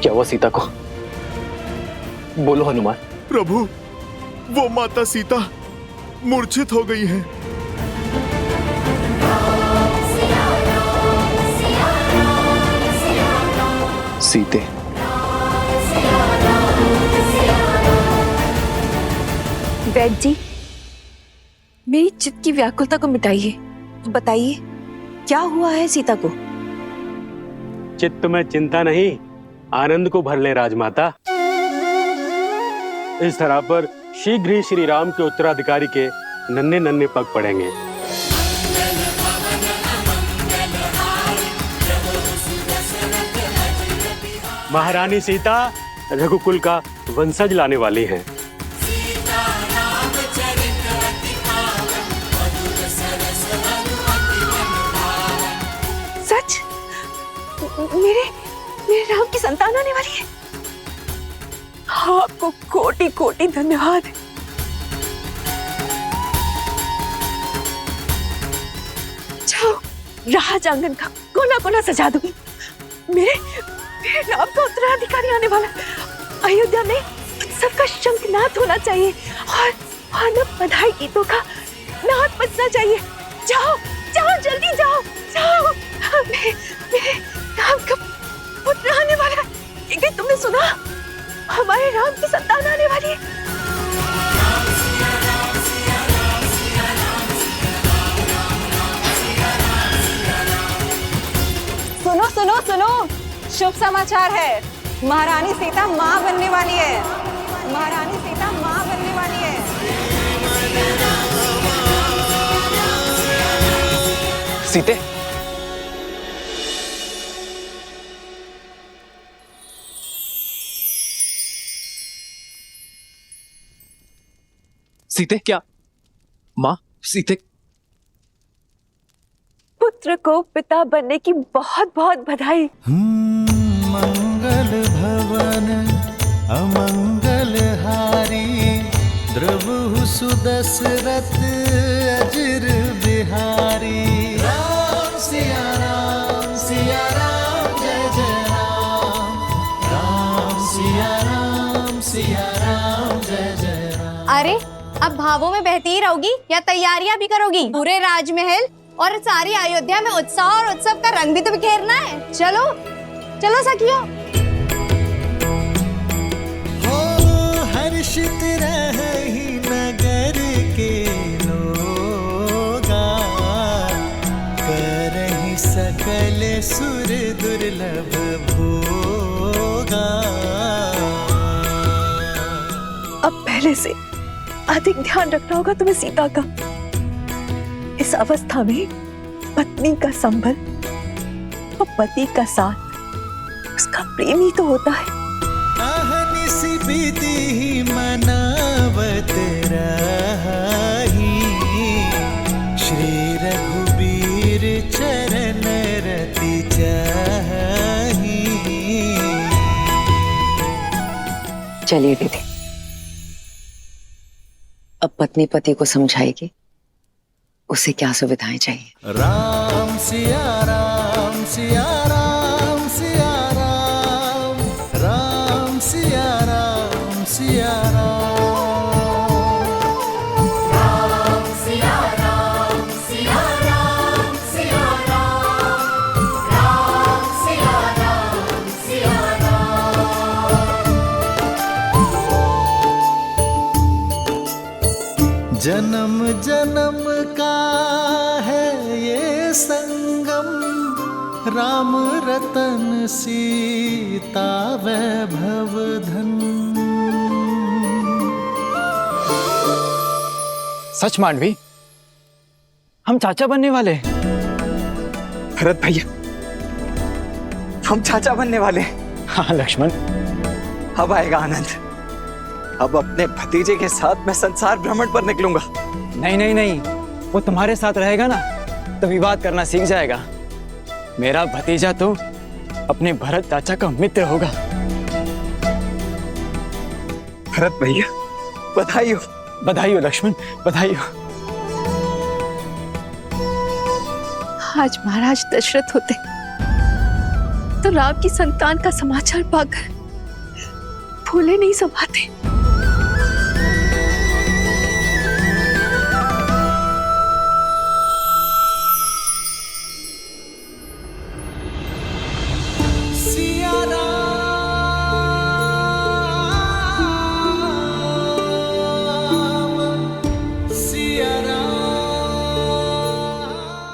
क्या हुआ सीता को? बोलो हनुमान। प्रभु, वो माता सीता मूर्छित हो गई है। सीते, वैद्य जी, मेरी चित्त की व्याकुलता को मिटाइए। बताइए क्या हुआ है सीता को? चित्त में चिंता नहीं, आनंद को भर ले राजमाता। इस तरह पर शीघ्र ही श्री राम के उत्तराधिकारी के नन्हे नन्हे पग पड़ेंगे। महारानी सीता रघुकुल का वंशज लाने वाली हैं। सच? मेरे राम की संतान आने वाली है। आपको कोटि कोटि धन्यवाद। जाओ, राज आंगन का कोना कोना सजा दो। मेरे राम का उत्तराधिकारी आने वाला। अयोध्या में उत्सव का शंखनाद होना चाहिए और न बधाई गीतों का नाद बजना चाहिए। जाओ जाओ, जल्दी जाओ जाओ। मेरे राम का पुत्र आने वाला है। लेकिन तुमने सुना, हमारे राम की संतान आने वाली है। सुनो सुनो सुनो, शुभ समाचार है। महारानी सीता माँ बनने वाली है। महारानी सीता माँ बनने वाली है। सीते, सीते, क्या माँ? सीते, पुत्र को पिता बनने की बहुत बहुत बधाई। मंगल भवन अमंगल हारी, द्रवहु सुदशरथ अजिर बिहारी। राम सिया राम जय जय राम। राम सिया राम जय जय राम। अरे अब भावों में बहती ही रहोगी या तैयारियां भी करोगी? पूरे राजमहल और सारी अयोध्या में उत्साह और उत्सव का रंग भी तो बिखेरना है। चलो चलो सखियों। हो हर्षित रही नगर के लोगा, करहि सकल सुर दुर्लभ भोगा। अब पहले से अधिक ध्यान रखना होगा तुम्हें सीता का। इस अवस्था में पत्नी का संबल और पति का साथ उसका प्रेम ही तो होता है। अहनिसि विधि मनावत रही, श्री रघुबीर चरण रति चाही। चलिए दीदी, अब पत्नी पति को समझाएगी उसे क्या सुविधाएं चाहिए। राम सिया राम सिया राम सिया राम। राम सिया राम सिया राम। राम सिया राम सिया राम सिया राम। राम सिया राम सिया राम। जन्म जन्म का है ये संगम, राम रतन सीता वैभव धन। सच मांडवी, हम चाचा बनने वाले हैं। भरत भैया, हम चाचा बनने वाले हैं। हाँ लक्ष्मण, अब आएगा आनंद। अब अपने भतीजे के साथ मैं संसार भ्रमण पर निकलूंगा। नहीं नहीं नहीं, वो तुम्हारे साथ रहेगा ना तो विवाद करना सीख जाएगा। मेरा भतीजा तो अपने भरत चाचा का मित्र होगा। भरत भैया, बधाई हो। बधाई हो लक्ष्मण, बधाई हो। आज महाराज दशरथ होते तो राम की संतान का समाचार पाकर फूले नहीं समाते।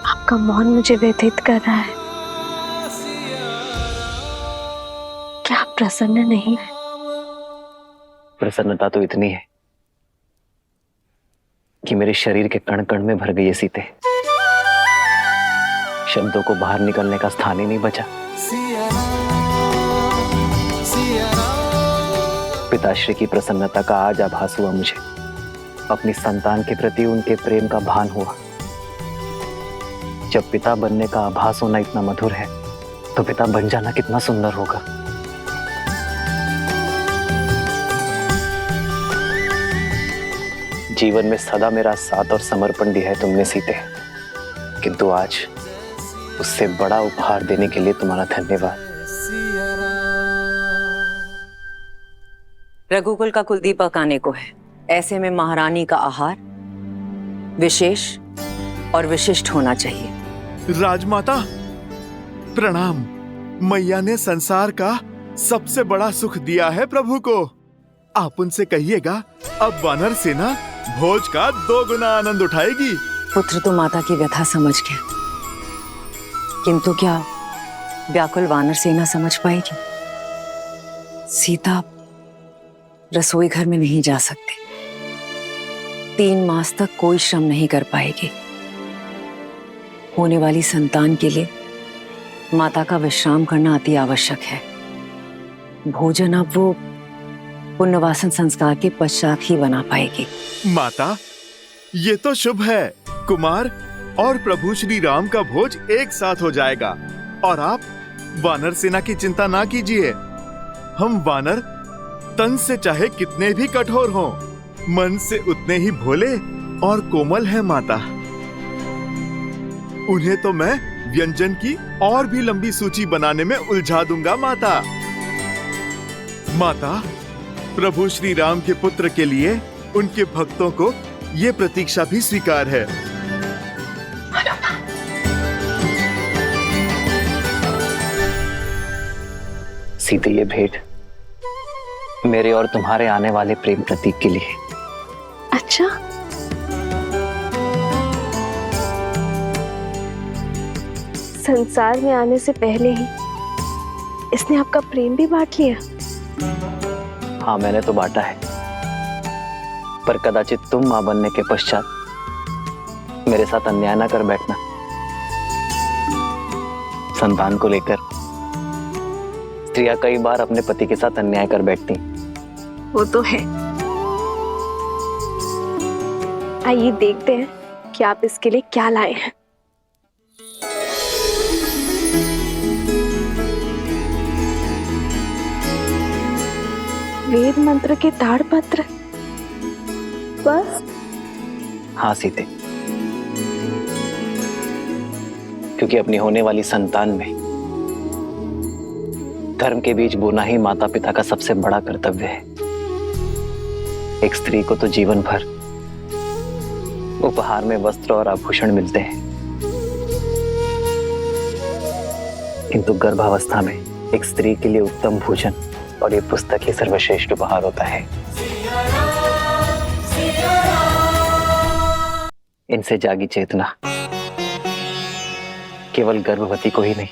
आपका मौन मुझे व्यथित कर रहा है। क्या आप प्रसन्न नहीं है? प्रसन्नता तो इतनी है कि मेरे शरीर के कण कण में भर गई है सीते। शब्दों को बाहर निकलने का स्थान ही नहीं बचा। पिताश्री की प्रसन्नता का आज आभास हुआ मुझे। अपनी संतान के प्रति उनके प्रेम का भान हुआ। जब पिता बनने का आभास होना इतना मधुर है तो पिता बन जाना कितना सुंदर होगा। जीवन में सदा मेरा साथ और समर्पण दिया है तुमने सीते, किंतु आज उससे बड़ा उपहार देने के लिए तुम्हारा धन्यवाद। रघुकुल का कुलदीपक आने को है, ऐसे में महारानी का आहार विशेष और विशिष्ट होना चाहिए। राजमाता प्रणाम। मैया ने संसार का सबसे बड़ा सुख दिया है प्रभु को। आप उनसे कहिएगा अब वानर सेना भोज का 2 गुना आनंद उठाएगी। पुत्र तो माता की व्यथा समझ गया, किंतु क्या व्याकुल वानर सेना समझ पाएगी? सीता रसोई घर में नहीं जा सकती, 3 मास तक कोई श्रम नहीं कर पाएगी। होने वाली संतान के लिए माता का विश्राम करना अति आवश्यक है। भोजन अब वो पुण्यवासन संस्कार के पश्चात ही बना पाएगी। माता ये तो शुभ है, कुमार और प्रभु श्री राम का भोज एक साथ हो जाएगा। और आप वानर सेना की चिंता ना कीजिए। हम वानर तन से चाहे कितने भी कठोर हों, मन से उतने ही भोले और कोमल हैं माता। उन्हें तो मैं व्यंजन की और भी लंबी सूची बनाने में उलझा दूंगा माता। माता प्रभु श्री राम के पुत्र के लिए उनके भक्तों को ये प्रतीक्षा भी स्वीकार है। सीते, ये भेंट मेरे और तुम्हारे आने वाले प्रेम प्रतीक के लिए। अच्छा, संसार में आने से पहले ही इसने आपका प्रेम भी बांट लिया। हाँ, मैंने तो बांटा है, पर कदाचित तुम मां बनने के पश्चात मेरे साथ अन्याय ना कर बैठना। संतान को लेकर स्त्रियां कई बार अपने पति के साथ अन्याय कर बैठती। वो तो है। आइए देखते हैं कि आप इसके लिए क्या लाए हैं। वेद मंत्र के ताड़पत्र, बस? हाँ सीते, क्योंकि अपनी होने वाली संतान में धर्म के बीच बोना ही माता पिता का सबसे बड़ा कर्तव्य है। एक स्त्री को तो जीवन भर उपहार में वस्त्र और आभूषण मिलते हैं, किंतु गर्भावस्था में एक स्त्री के लिए उत्तम भोजन और ये पुस्तक ही सर्वश्रेष्ठ उपहार होता है। इनसे जागी चेतना केवल गर्भवती को ही नहीं,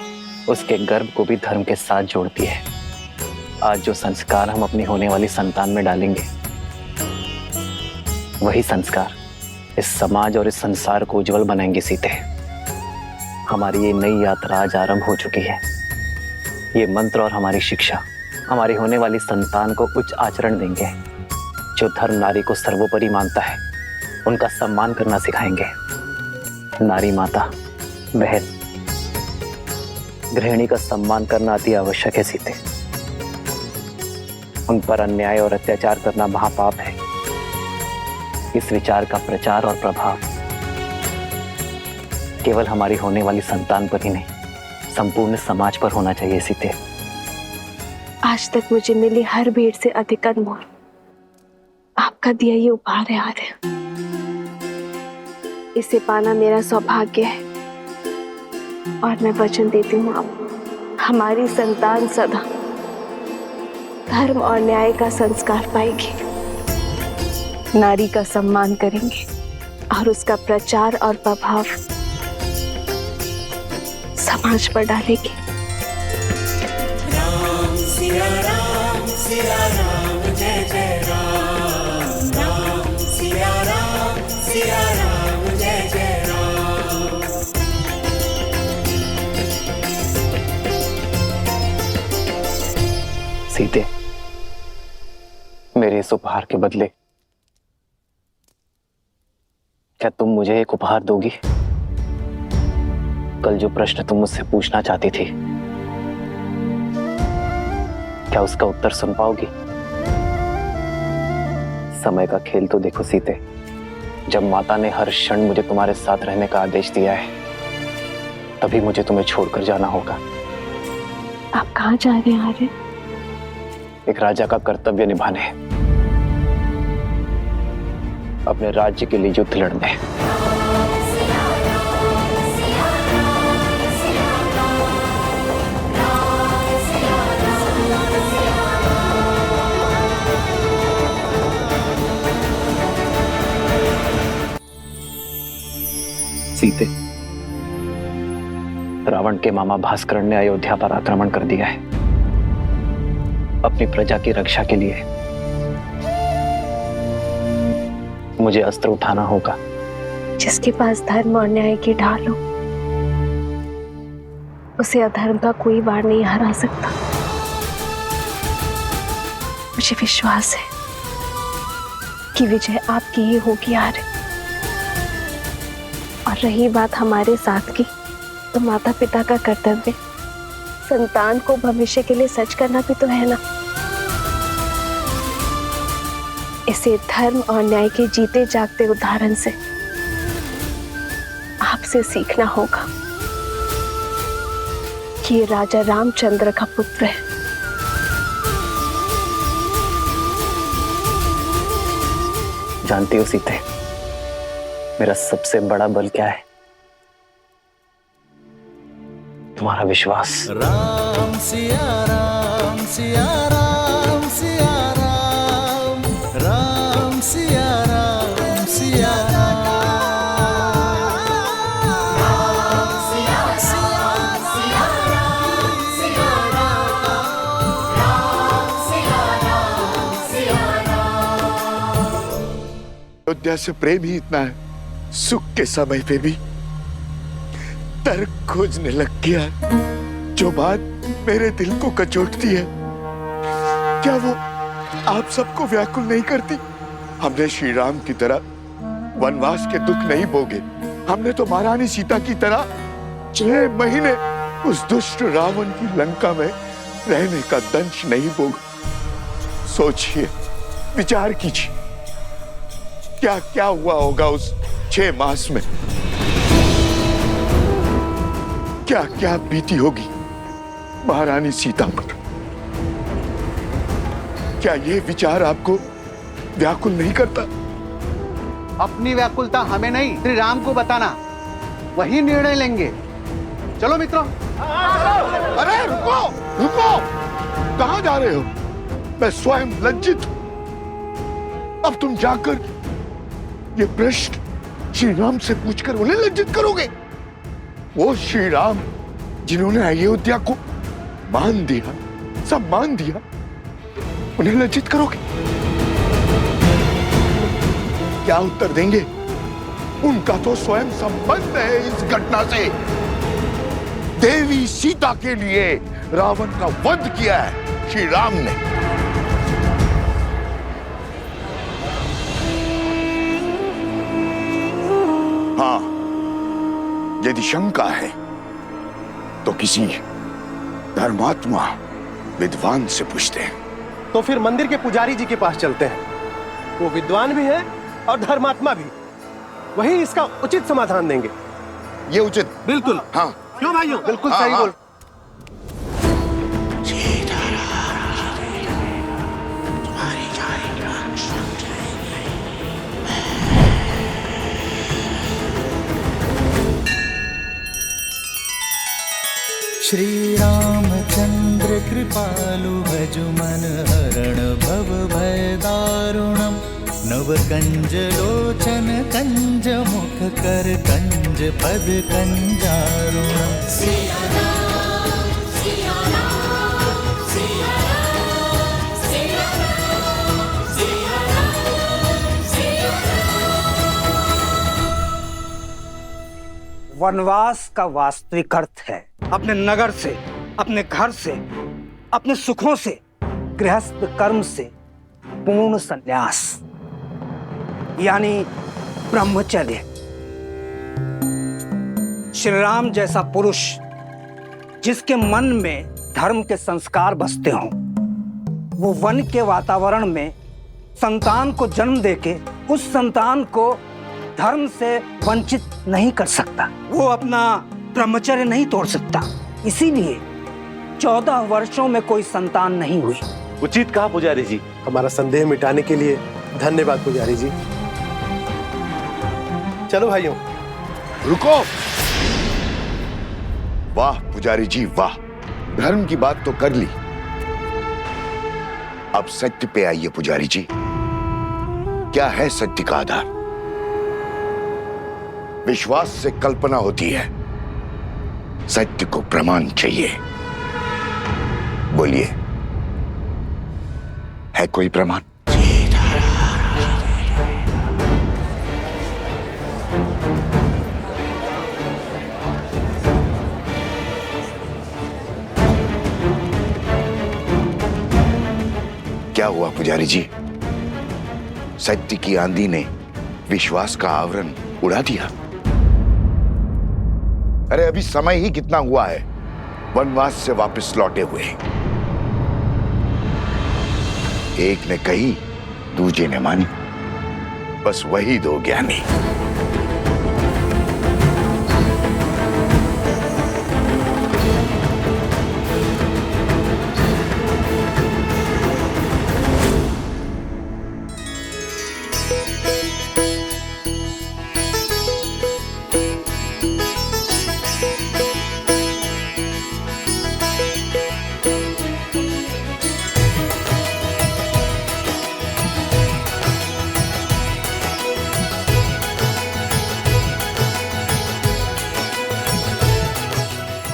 उसके गर्भ को भी धर्म के साथ जोड़ती है। आज जो संस्कार हम अपनी होने वाली संतान में डालेंगे, वही संस्कार इस समाज और इस संसार को उज्जवल बनाएंगे सीते। हमारी ये नई यात्रा आज आरंभ हो चुकी है। ये मंत्र और हमारी शिक्षा हमारी होने वाली संतान को उच्च आचरण देंगे। जो धर्म नारी को सर्वोपरि मानता है, उनका सम्मान करना सिखाएंगे। नारी माता, बहन, गृहिणी का सम्मान करना अति आवश्यक है सीते। उन पर अन्याय और अत्याचार करना महापाप है। इस विचार का प्रचार और प्रभाव केवल हमारी होने वाली संतान पर ही नहीं, संपूर्ण समाज पर होना चाहिए सीते। आज तक मुझे मिली हर भेंट से अधिक अनमोल आपका दिया ये उपहार है आर्य। इसे पाना मेरा सौभाग्य है और मैं वचन देती हूँ आप हमारी संतान सदा धर्म और न्याय का संस्कार पाएगी, नारी का सम्मान करेंगे और उसका प्रचार और प्रभाव समाज पर डालेगी। राम सिया राम जय जय राम, राम सिया राम जय जय राम। सीते, मेरे इस उपहार के बदले क्या तुम मुझे एक उपहार दोगी? कल जो प्रश्न तुम मुझसे पूछना चाहती थी, क्या उसका उत्तर सुन पाओगी? समय का खेल तो देखो सीते, जब माता ने हर क्षण मुझे तुम्हारे साथ रहने का आदेश दिया है, तभी मुझे तुम्हें छोड़कर जाना होगा। आप कहाँ जा रहे हैं आर्य? एक राजा का कर्तव्य निभाने, अपने राज्य के लिए युद्ध लड़ने। सीते, रावण के मामा भास्करण ने अयोध्या पर आक्रमण कर दिया है। अपनी प्रजा की रक्षा के लिए मुझे अस्त्र उठाना होगा। जिसके पास धर्म और न्याय की ढाल हो, उसे अधर्म का कोई वार नहीं हरा सकता। मुझे विश्वास है कि विजय आपकी ही होगी आर्य। और रही बात हमारे साथ की, तो माता पिता का कर्तव्य संतान को भविष्य के लिए सच करना भी तो है ना। इसे धर्म और न्याय के जीते जागते उदाहरण से आपसे सीखना होगा कि ये राजा रामचंद्र का पुत्र है। जानती हो सीते, मेरा सबसे बड़ा बल क्या है? तुम्हारा विश्वास। राम सिया राम सिया राम सिया राम, राम सिया राम सिया राम। अयोध्या से प्रेम ही इतना है, सुख के समय पे भी तर्क खोजने लग गया है। जो बात मेरे दिल को कचोटती है, क्या वो आप सबको व्याकुल नहीं करती? हमने श्री राम की तरह वनवास के दुख नहीं भोगे। हमने तो महारानी सीता की तरह 6 महीने उस दुष्ट रावण की लंका में रहने का दंश नहीं भोगा। सोचिए, विचार कीजिए, क्या क्या हुआ होगा उस 6 मास में। क्या क्या बीती होगी महारानी सीता पर। क्या ये विचार आपको व्याकुल नहीं करता? अपनी व्याकुलता हमें नहीं, श्री राम को बताना, वही निर्णय लेंगे। चलो मित्रों। अरे रुको रुको, कहां जा रहे हो? मैं स्वयं लज्जित हूं। अब तुम जाकर ये प्रश्न श्री राम से पूछकर उन्हें लज्जित करोगे? वो श्री राम जिन्होंने अयोध्या को मान दिया, सब मान दिया, उन्हें लज्जित करोगे? क्या उत्तर देंगे? उनका तो स्वयं संबंध है इस घटना से। देवी सीता के लिए रावण का वध किया है श्री राम ने। हाँ, यदि शंका है तो किसी धर्मात्मा विद्वान से पूछते हैं। तो फिर मंदिर के पुजारी जी के पास चलते हैं। वो विद्वान भी है और धर्मात्मा भी, वही इसका उचित समाधान देंगे। ये उचित? बिल्कुल। हाँ, क्यों भाइयों? बिल्कुल हाँ, सही हाँ। बोल। श्री रामचंद्र कृपालु भजु मन हरण भव भय दारुणम नव कंज लोचन कंज मुख कर कंज पद कंजारुणम वनवास का वास्तविक अर्थ है अपने नगर से, अपने घर से, अपने सुखों से, गृहस्थ कर्म से पूर्ण संन्यास, यानी ब्रह्मचर्य। श्री राम जैसा पुरुष जिसके मन में धर्म के संस्कार बसते हों, वो वन के वातावरण में संतान को जन्म देके उस संतान को धर्म से वंचित नहीं कर सकता। वो अपना ब्रह्मचर्य नहीं तोड़ सकता। इसीलिए 14 वर्षों में कोई संतान नहीं हुई। उचित कहा पुजारी जी। हमारा संदेह मिटाने के लिए धन्यवाद पुजारी जी। चलो भाइयों। रुको। वाह पुजारी जी वाह, धर्म की बात तो कर ली, अब सत्य पे आइए पुजारी जी। क्या है सत्य का आधार? विश्वास से कल्पना होती है, सत्य को प्रमाण चाहिए। बोलिए, है कोई प्रमाण? क्या हुआ पुजारी जी? सत्य की आंधी ने विश्वास का आवरण उड़ा दिया। अरे अभी समय ही कितना हुआ है वनवास से वापस लौटे हुए। एक ने कही, दूजे ने मानी, बस वही दो ज्ञानी।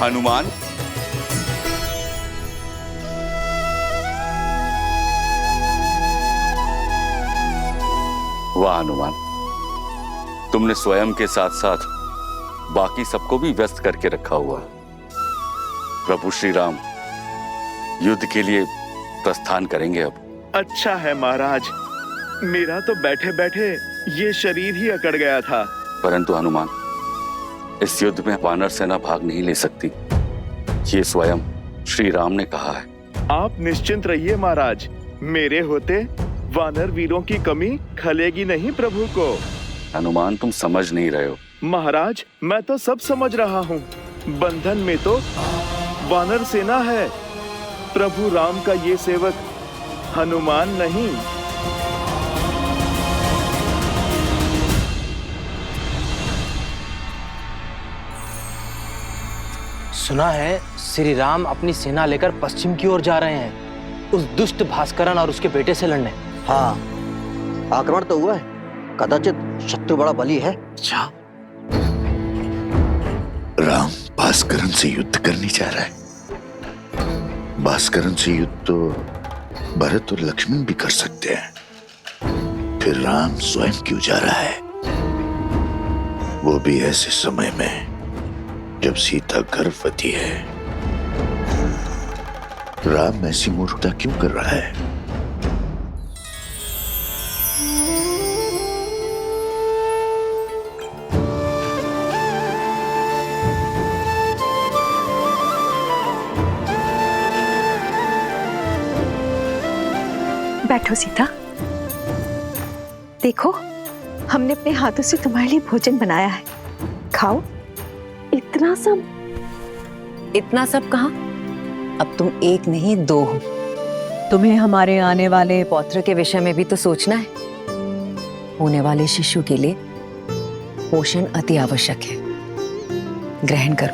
हनुमान, वाह हनुमान, तुमने स्वयं के साथ साथ बाकी सबको भी व्यस्त करके रखा हुआ है। प्रभु श्री राम युद्ध के लिए प्रस्थान करेंगे अब। अच्छा है महाराज, मेरा तो बैठे बैठे ये शरीर ही अकड़ गया था। परंतु हनुमान, इस युद्ध में वानर सेना भाग नहीं ले सकती, ये स्वयं श्री राम ने कहा है। आप निश्चिंत रहिए महाराज, मेरे होते वानर वीरों की कमी खलेगी नहीं प्रभु को। हनुमान, तुम समझ नहीं रहे हो। महाराज, मैं तो सब समझ रहा हूँ। बंधन में तो वानर सेना है, प्रभु राम का ये सेवक हनुमान नहीं। सुना है श्री राम अपनी सेना लेकर पश्चिम की ओर जा रहे हैं, उस दुष्ट भास्करन और उसके बेटे से लड़ने। हाँ, आक्रमण तो हुआ है, कदाचित शत्रु बड़ा बली है। अच्छा, राम भास्करन से युद्ध करने जा रहा है। भास्करन से युद्ध तो भरत और लक्ष्मण भी कर सकते हैं, फिर राम स्वयं क्यों जा रहा है? वो भी ऐसे समय में जब सीता गर्भवती है। राम ऐसी मूर्खता क्यों कर रहा है? बैठो सीता, देखो हमने अपने हाथों से तुम्हारे लिए भोजन बनाया है, खाओ। इतना सब कहाँ? अब तुम एक नहीं दो हो। तुम्हें हमारे आने वाले पौत्र के विषय में भी तो सोचना है। होने वाले शिशु के लिए पोषण अति आवश्यक है, ग्रहण करो।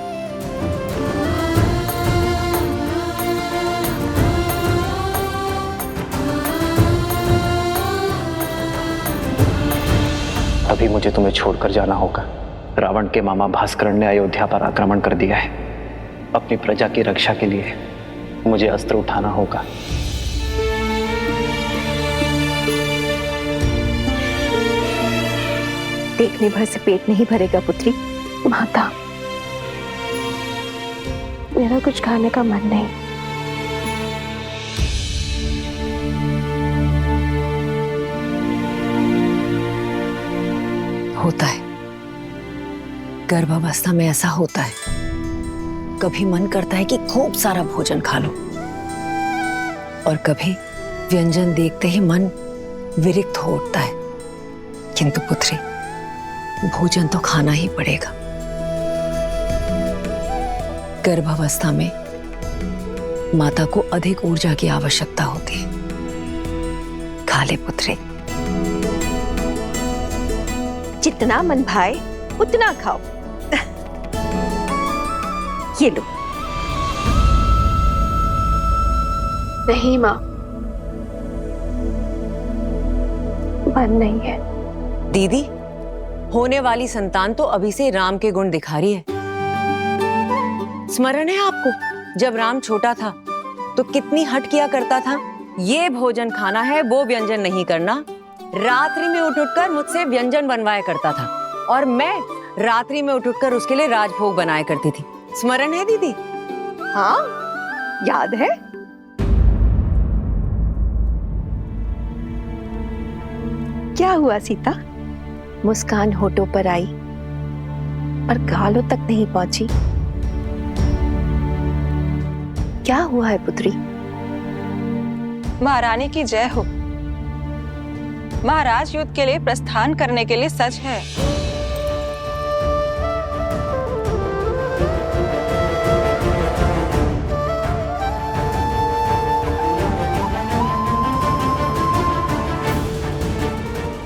मुझे तुम्हें छोड़कर जाना होगा। रावण के मामा भास्करण ने अयोध्या पर आक्रमण कर दिया है। अपनी प्रजा की रक्षा के लिए मुझे अस्त्र उठाना होगा। देखने भर से पेट नहीं भरेगा पुत्री। माता, मेरा कुछ खाने का मन नहीं। होता है, गर्भावस्था में ऐसा होता है। कभी मन करता है कि खूब सारा भोजन खा लो, और कभी व्यंजन देखते ही मन विरक्त हो उठता है। किंतु पुत्री, भोजन तो खाना ही पड़ेगा। गर्भावस्था में माता को अधिक ऊर्जा की आवश्यकता होती है। खा ले पुत्री। जितना मन भाए उतना खाओ। ये लो। नहीं माँ, मन नहीं है। दीदी, होने वाली संतान तो अभी से राम के गुण दिखा रही है। स्मरण है आपको, जब राम छोटा था तो कितनी हट किया करता था। ये भोजन खाना है, वो व्यंजन नहीं करना। रात्रि में उठ उठकर मुझसे व्यंजन बनवाया करता था, और मैं रात्रि में उठ उठकर उसके लिए राजभोग बनाया करती थी। स्मरण है दीदी? हाँ, याद है। क्या हुआ सीता? मुस्कान होठों पर आई पर गालों तक नहीं पहुंची। क्या हुआ है पुत्री? महारानी की जय हो। महाराज युद्ध के लिए प्रस्थान करने के लिए सच है।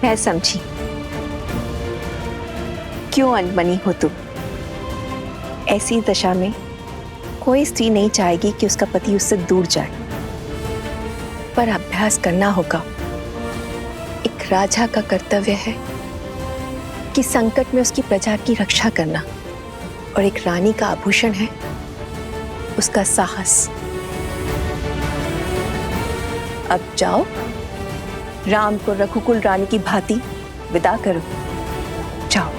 मैं समझी क्यों अनबनी हो तुम। ऐसी दशा में कोई स्त्री नहीं चाहेगी कि उसका पति उससे दूर जाए, पर अभ्यास करना होगा। एक राजा का कर्तव्य है कि संकट में उसकी प्रजा की रक्षा करना, और एक रानी का आभूषण है उसका साहस। अब जाओ, राम को रघुकुल रानी की भांति विदा करो। जाओ।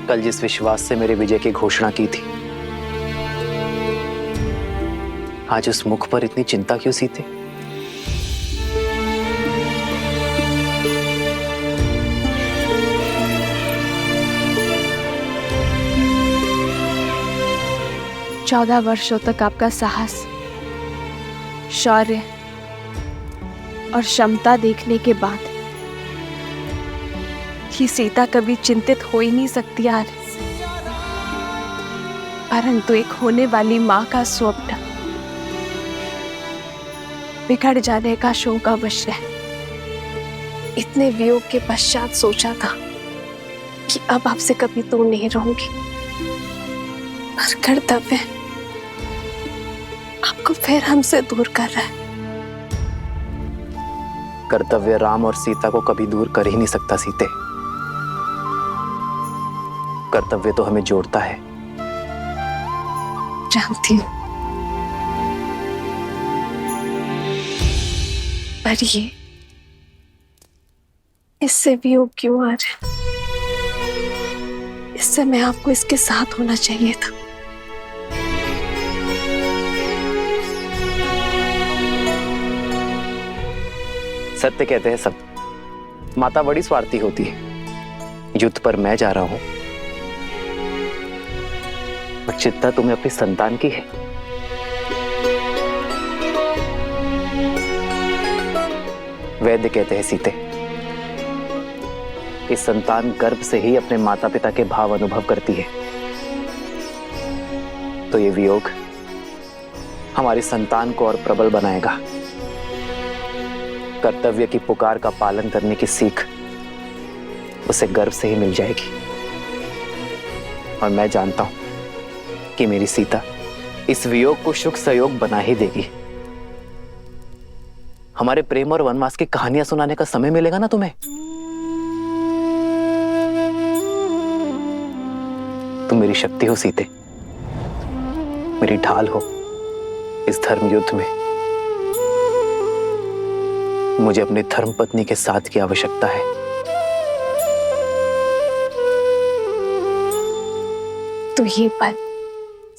कल जिस विश्वास से मेरे विजय की घोषणा की थी, आज उस मुख पर इतनी चिंता क्यों सीते? चौदह वर्षों तक आपका साहस, शौर्य और क्षमता देखने के बाद कि सीता कभी चिंतित हो ही नहीं सकती यार। परंतु एक होने वाली माँ का स्वप्न बिगड़ जाने का शोक अवश्य है। इतने वियोग के पश्चात सोचा था कि अब आपसे कभी दूर नहीं रहूंगी, पर कर्तव्य आपको फिर हमसे दूर कर रहा है। कर्तव्य राम और सीता को कभी दूर कर ही नहीं सकता सीते। कर्तव्य तो हमें जोड़ता है। जानती हूँ, पर ये इससे वियोग क्यों आ रहा है? इस समय आपको इसके साथ होना चाहिए था। सत्य कहते हैं सब। माता बड़ी स्वार्थी होती है। युद्ध पर मैं जा रहा हूं, पर चिंता तुम्हें अपनी संतान की है। वैद्य कहते हैं सीते, इस संतान गर्भ से ही अपने माता पिता के भाव अनुभव करती है। तो ये वियोग हमारी संतान को और प्रबल बनाएगा। कर्तव्य की पुकार का पालन करने की सीख उसे गर्भ से ही मिल जाएगी। और मैं जानता हूं कि मेरी सीता इस वियोग को सुख सहयोग बना ही देगी। हमारे प्रेम और वनवास की कहानियां सुनाने का समय मिलेगा ना तुम्हें? तुम मेरी शक्ति हो सीते, मेरी ढाल हो इस धर्म युद्ध में। मुझे अपनी धर्म पत्नी के साथ की आवश्यकता है। तो ये पल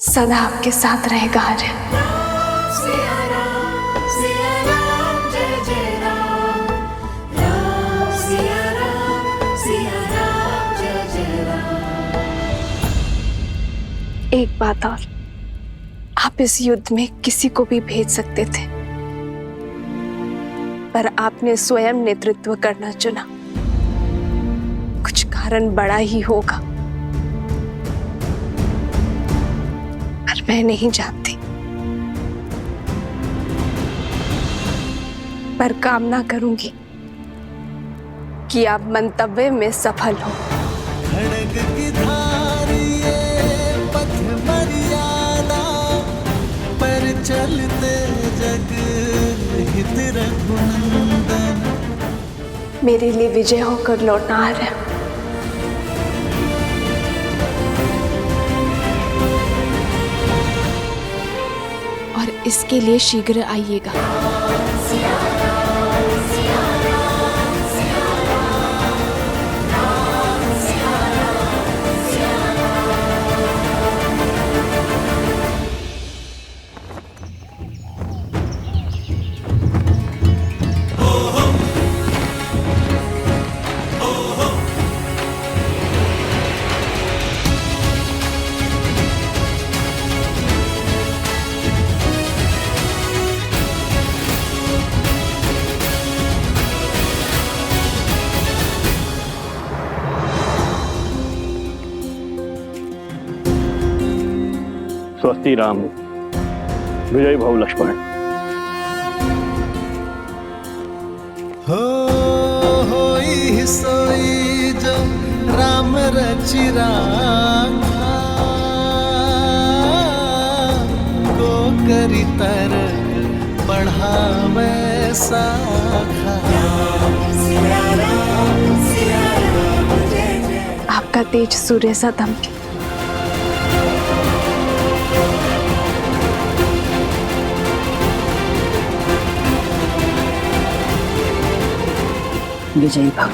सदा आपके साथ रहेगा आर्यन। एक बात और, आप इस युद्ध में किसी को भी भेज सकते थे, पर आपने स्वयं नेतृत्व करना चुना। कुछ कारण बड़ा ही होगा, पर मैं नहीं जानती। पर कामना करूंगी कि आप मंतव्य में सफल हो। खड़ग की धार ये पथ मर्यादा, पर चलते जग हित रघुनंदन। मेरे लिए विजय होकर लौटना आ रहा है। और इसके लिए शीघ्र आइएगा। स्वस्ति राम, विजय भव लक्ष्मण। होई सोई जो राम रचि राखा, को करी तर बढ़ावे साखा। आपका तेज सूर्य सा दमके। विजयी भव,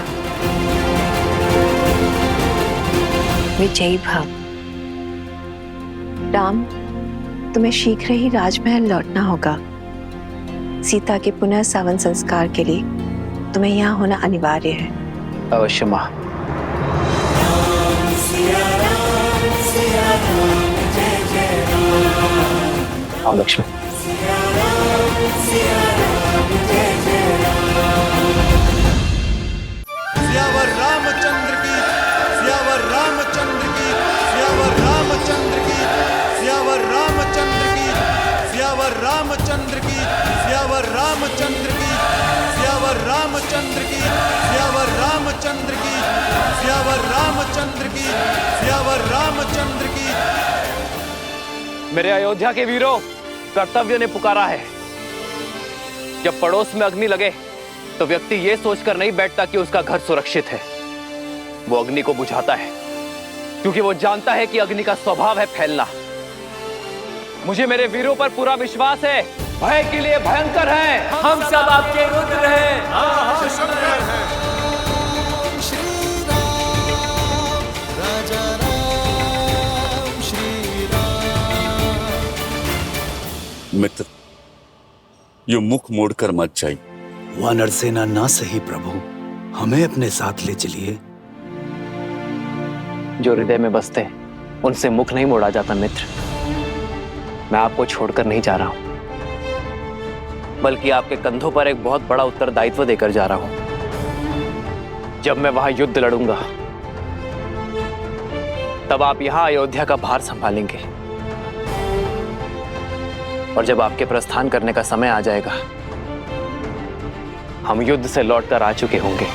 विजयी भव। राम, तुम्हें शीघ्र ही राजमहल लौटना होगा। सीता के पुनः सावन संस्कार के लिए तुम्हें यहाँ होना अनिवार्य है। अवश्य मां। आओ लक्ष्मण। सियावर रामचंद्र की, सियावर रामचंद्र की, सियावर रामचंद्र की, सियावर रामचंद्र की, सियावर रामचंद्र की, सियावर रामचंद्र की, सियावर रामचंद्र की, सियावर रामचंद्र की, सियावर रामचंद्र की, सियावर रामचंद्र की। मेरे अयोध्या के वीरों, कर्तव्य ने पुकारा है। जब पड़ोस में अग्नि लगे तो व्यक्ति ये सोचकर नहीं बैठता कि उसका घर सुरक्षित है। वो अग्नि को बुझाता है, क्योंकि वो जानता है कि अग्नि का स्वभाव है फैलना। मुझे मेरे वीरों पर पूरा विश्वास है। भय के लिए भयंकर है, हम सब आपके रुद्र हैं। राजा राम श्री राम। मित्र, यो मुख मोड़कर मत जाइए। वानर सेना ना सही प्रभु, हमें अपने साथ ले चलिए। जो हृदय में बसते हैं उनसे मुख नहीं मोड़ा जाता मित्र। मैं आपको छोड़कर नहीं जा रहा हूं, बल्कि आपके कंधों पर एक बहुत बड़ा उत्तरदायित्व देकर जा रहा हूं। जब मैं वहां युद्ध लड़ूंगा, तब आप यहां अयोध्या का भार संभालेंगे, और जब आपके प्रस्थान करने का समय आ जाएगा, हम युद्ध से लौटकर आ चुके होंगे।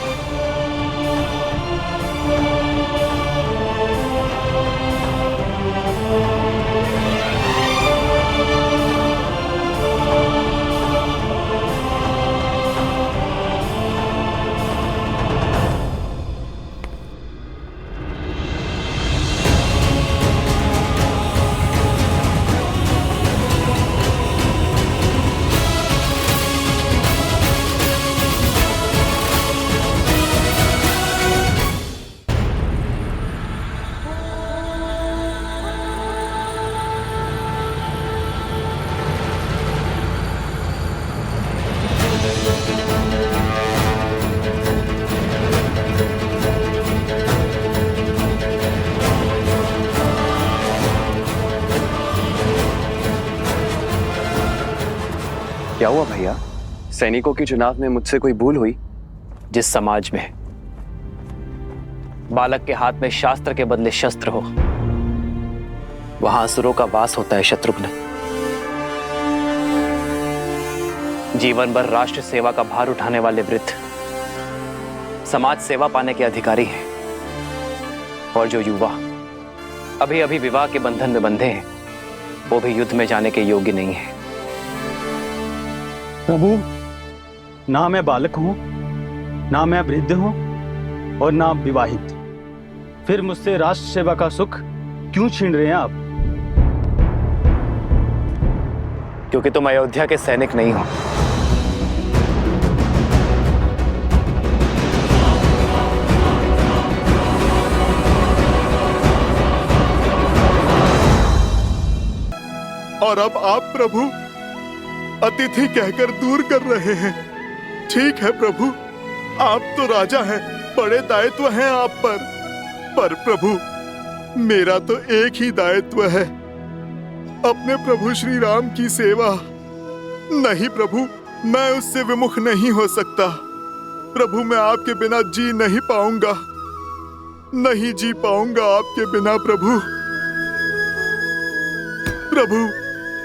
क्या हुआ भैया? सैनिकों के चुनाव में मुझसे कोई भूल हुई? जिस समाज में बालक के हाथ में शास्त्र के बदले शस्त्र हो, वहां असुरों का वास होता है शत्रुघ्न। जीवन भर राष्ट्र सेवा का भार उठाने वाले वृद्ध समाज सेवा पाने के अधिकारी हैं, और जो युवा अभी अभी विवाह के बंधन में बंधे हैं, वो भी युद्ध में जाने के योग्य नहीं है। प्रभु, ना मैं बालक हूं, ना मैं वृद्ध हूं, और ना विवाहित। फिर मुझसे राष्ट्र सेवा का सुख क्यों छीन रहे हैं आप? क्योंकि तुम अयोध्या के सैनिक नहीं हो। और अब आप प्रभु अतिथि कहकर दूर कर रहे हैं। ठीक है प्रभु, आप तो राजा हैं, बड़े दायित्व हैं आप पर प्रभु, मेरा तो एक ही दायित्व है, अपने प्रभु श्री राम की सेवा। नहीं प्रभु, मैं उससे विमुख नहीं हो सकता। प्रभु, मैं आपके बिना जी नहीं पाऊंगा, नहीं जी पाऊंगा आपके बिना प्रभु। प्रभु,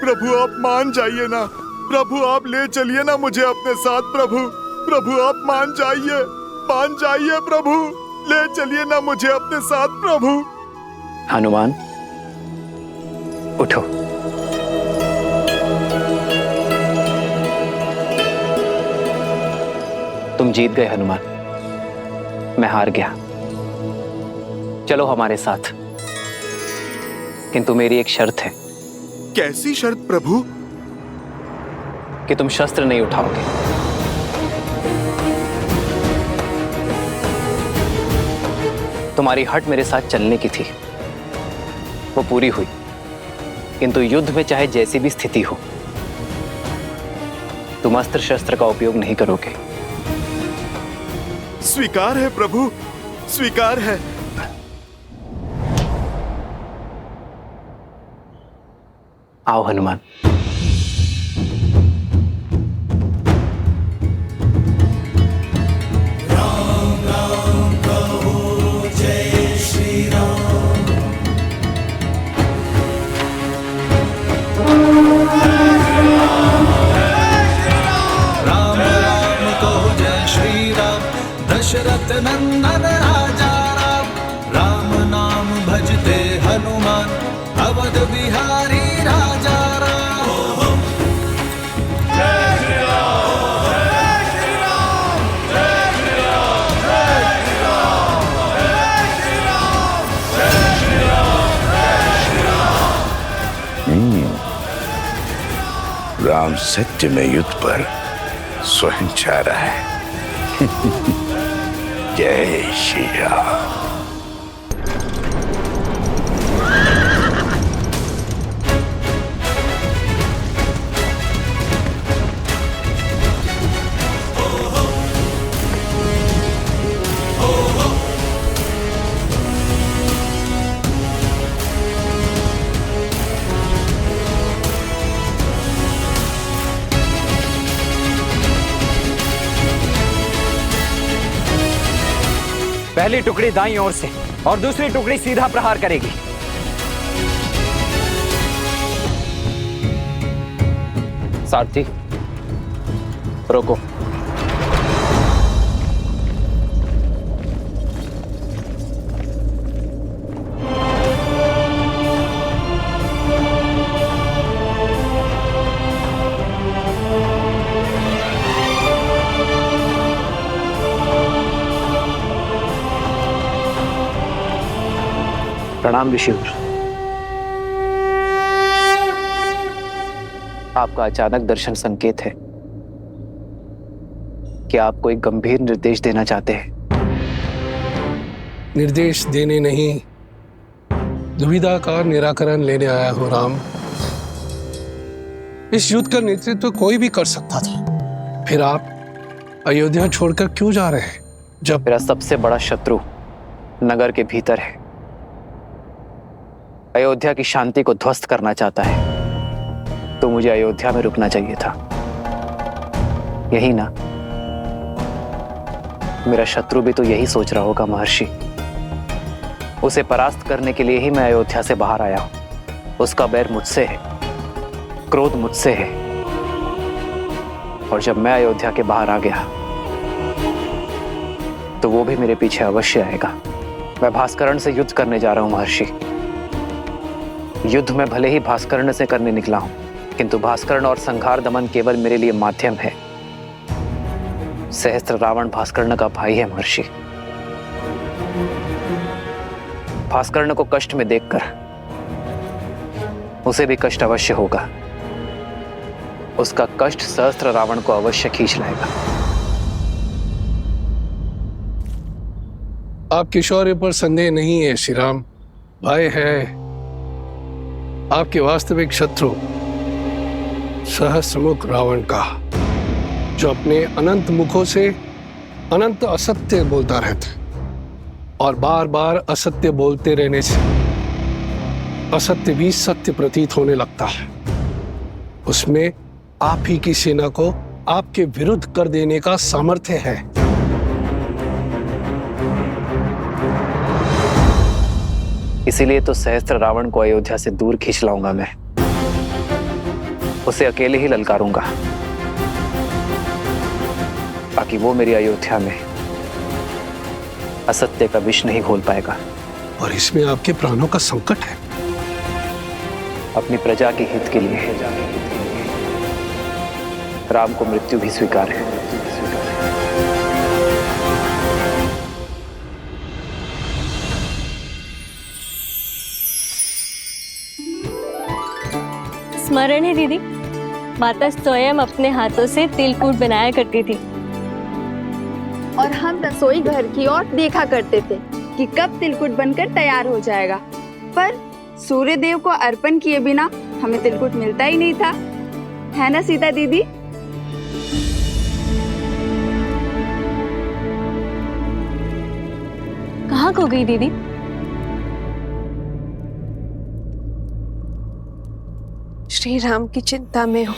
प्रभु आप मान जाइए ना, प्रभु आप ले चलिए ना मुझे अपने साथ। प्रभु, प्रभु आप मान जाइए प्रभु, ले चलिए ना मुझे अपने साथ प्रभु। हनुमान, उठो। तुम जीत गए हनुमान, मैं हार गया। चलो हमारे साथ, किंतु मेरी एक शर्त है। कैसी शर्त प्रभु? कि तुम शस्त्र नहीं उठाओगे। तुम्हारी हट मेरे साथ चलने की थी, वो पूरी हुई, किंतु युद्ध में चाहे जैसी भी स्थिति हो, तुम अस्त्र शस्त्र का उपयोग नहीं करोगे। स्वीकार है प्रभु, स्वीकार है। आओ हनुमान। दशरथ नंदन राजा राम, राम नाम भजते हनुमान, अवध बिहारी राजा राम। जय श्री राम, जय श्री राम, जय श्री राम, जय श्री राम, जय श्री राम, जय श्री राम, जय श्री राम। राम सत्य में युद्ध पर स्वयं जा रहा है। जय श्री राम। पहली टुकड़ी दाईं ओर से और दूसरी टुकड़ी सीधा प्रहार करेगी। सारथी रोको। प्रणाम ऋषिवर। आपका अचानक दर्शन संकेत है कि आप कोई गंभीर निर्देश देना चाहते हैं। निर्देश देने नहीं, दुविधा का निराकरण लेने आया हूं राम। इस युद्ध का नेतृत्व कोई भी कर सकता था, फिर आप अयोध्या छोड़कर क्यों जा रहे हैं? जब मेरा सबसे बड़ा शत्रु नगर के भीतर है, अयोध्या की शांति को ध्वस्त करना चाहता है, तो मुझे अयोध्या में रुकना चाहिए था। यही ना? मेरा शत्रु भी तो यही सोच रहा होगा महर्षि। उसे परास्त करने के लिए ही मैं अयोध्या से बाहर आया हूं। उसका बैर मुझसे है, क्रोध मुझसे है, और जब मैं अयोध्या के बाहर आ गया तो वो भी मेरे पीछे अवश्य आएगा। मैं भास्करण से युद्ध करने जा रहा हूं महर्षि। युद्ध में भले ही भास्करण से करने निकला हूं, किंतु भास्करण और संहार दमन केवल मेरे लिए माध्यम है। सहस्त्र रावण भास्कर्ण का भाई है महर्षि। भास्कर्ण को कष्ट में देखकर उसे भी कष्ट अवश्य होगा। उसका कष्ट सहस्त्र रावण को अवश्य खींच लाएगा। आपके शौर्य पर संदेह नहीं है श्री राम। भय है आपके वास्तविक शत्रु सहस्रमुख रावण का, जो अपने अनंत मुखों से अनंत असत्य बोलता रहता है, और बार बार असत्य बोलते रहने से असत्य भी सत्य प्रतीत होने लगता है। उसमें आप ही की सेना को आपके विरुद्ध कर देने का सामर्थ्य है। इसीलिए तो सहस्त्र रावण को अयोध्या से दूर खींच लाऊंगा मैं। उसे अकेले ही ललकारूंगा, ताकि वो मेरी अयोध्या में असत्य का विष नहीं घोल पाएगा। और इसमें आपके प्राणों का संकट है। अपनी प्रजा के हित के लिए राम को मृत्यु भी स्वीकार है। स्मरण है दीदी, माता स्वयं अपने हाथों से तिलकूट बनाया करती थी, और हम रसोई घर की ओर देखा करते थे कि कब तिलकुट बनकर तैयार हो जाएगा। पर सूर्य देव को अर्पण किए बिना हमें तिलकुट मिलता ही नहीं था, है ना सीता दीदी? कहाँ खो गई दीदी? श्री राम की चिंता में हूँ।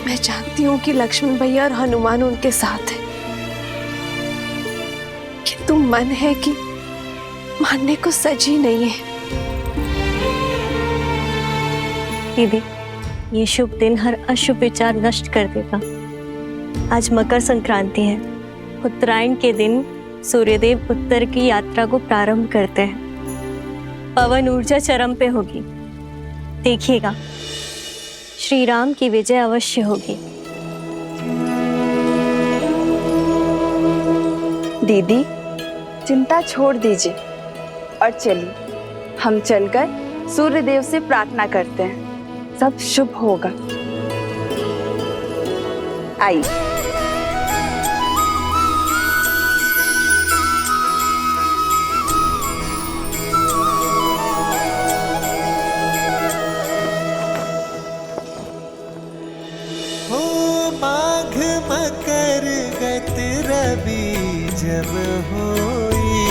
मैं जानती हूँ कि लक्ष्मण भैया और हनुमान उनके साथ हैं, किंतु मन है कि मानने को सजी नहीं है। दीदी, ये शुभ दिन हर अशुभ विचार नष्ट कर देगा। आज मकर संक्रांति है। उत्तरायण के दिन सूर्यदेव उत्तर की यात्रा को प्रारंभ करते हैं। पवन ऊर्जा चरम पे होगी। देखिएगा, श्री राम की विजय अवश्य होगी। दीदी, चिंता छोड़ दीजिए और चलिए हम चलकर सूर्य देव से प्रार्थना करते हैं। सब शुभ होगा। आइए। मकर गत रवि जब होई,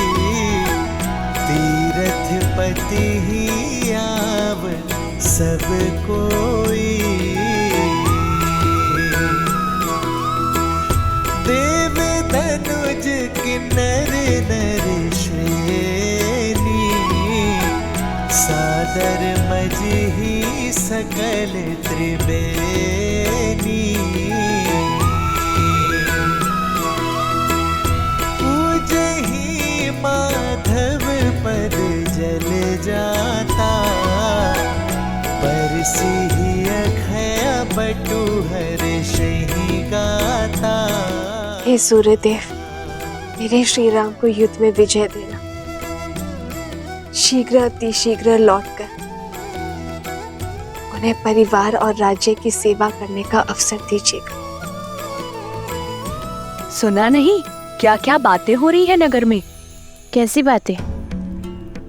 तीरथ पति ही आव सब कोई। देव धनुज किन्नर नर श्रेणी सादर मजही सकल त्रिवेणी पूजही माधव पद जल जाता परसी अखया बटु हर्षहि गाता। हे सूर्यदेव, मेरे श्री राम को युद्ध में विजय देना। शीघ्र अतिशीघ्र लौटकर उन्हें परिवार और राज्य की सेवा करने का अवसर दीजिएगा। सुना नहीं क्या क्या बातें हो रही है नगर में? कैसी बातें?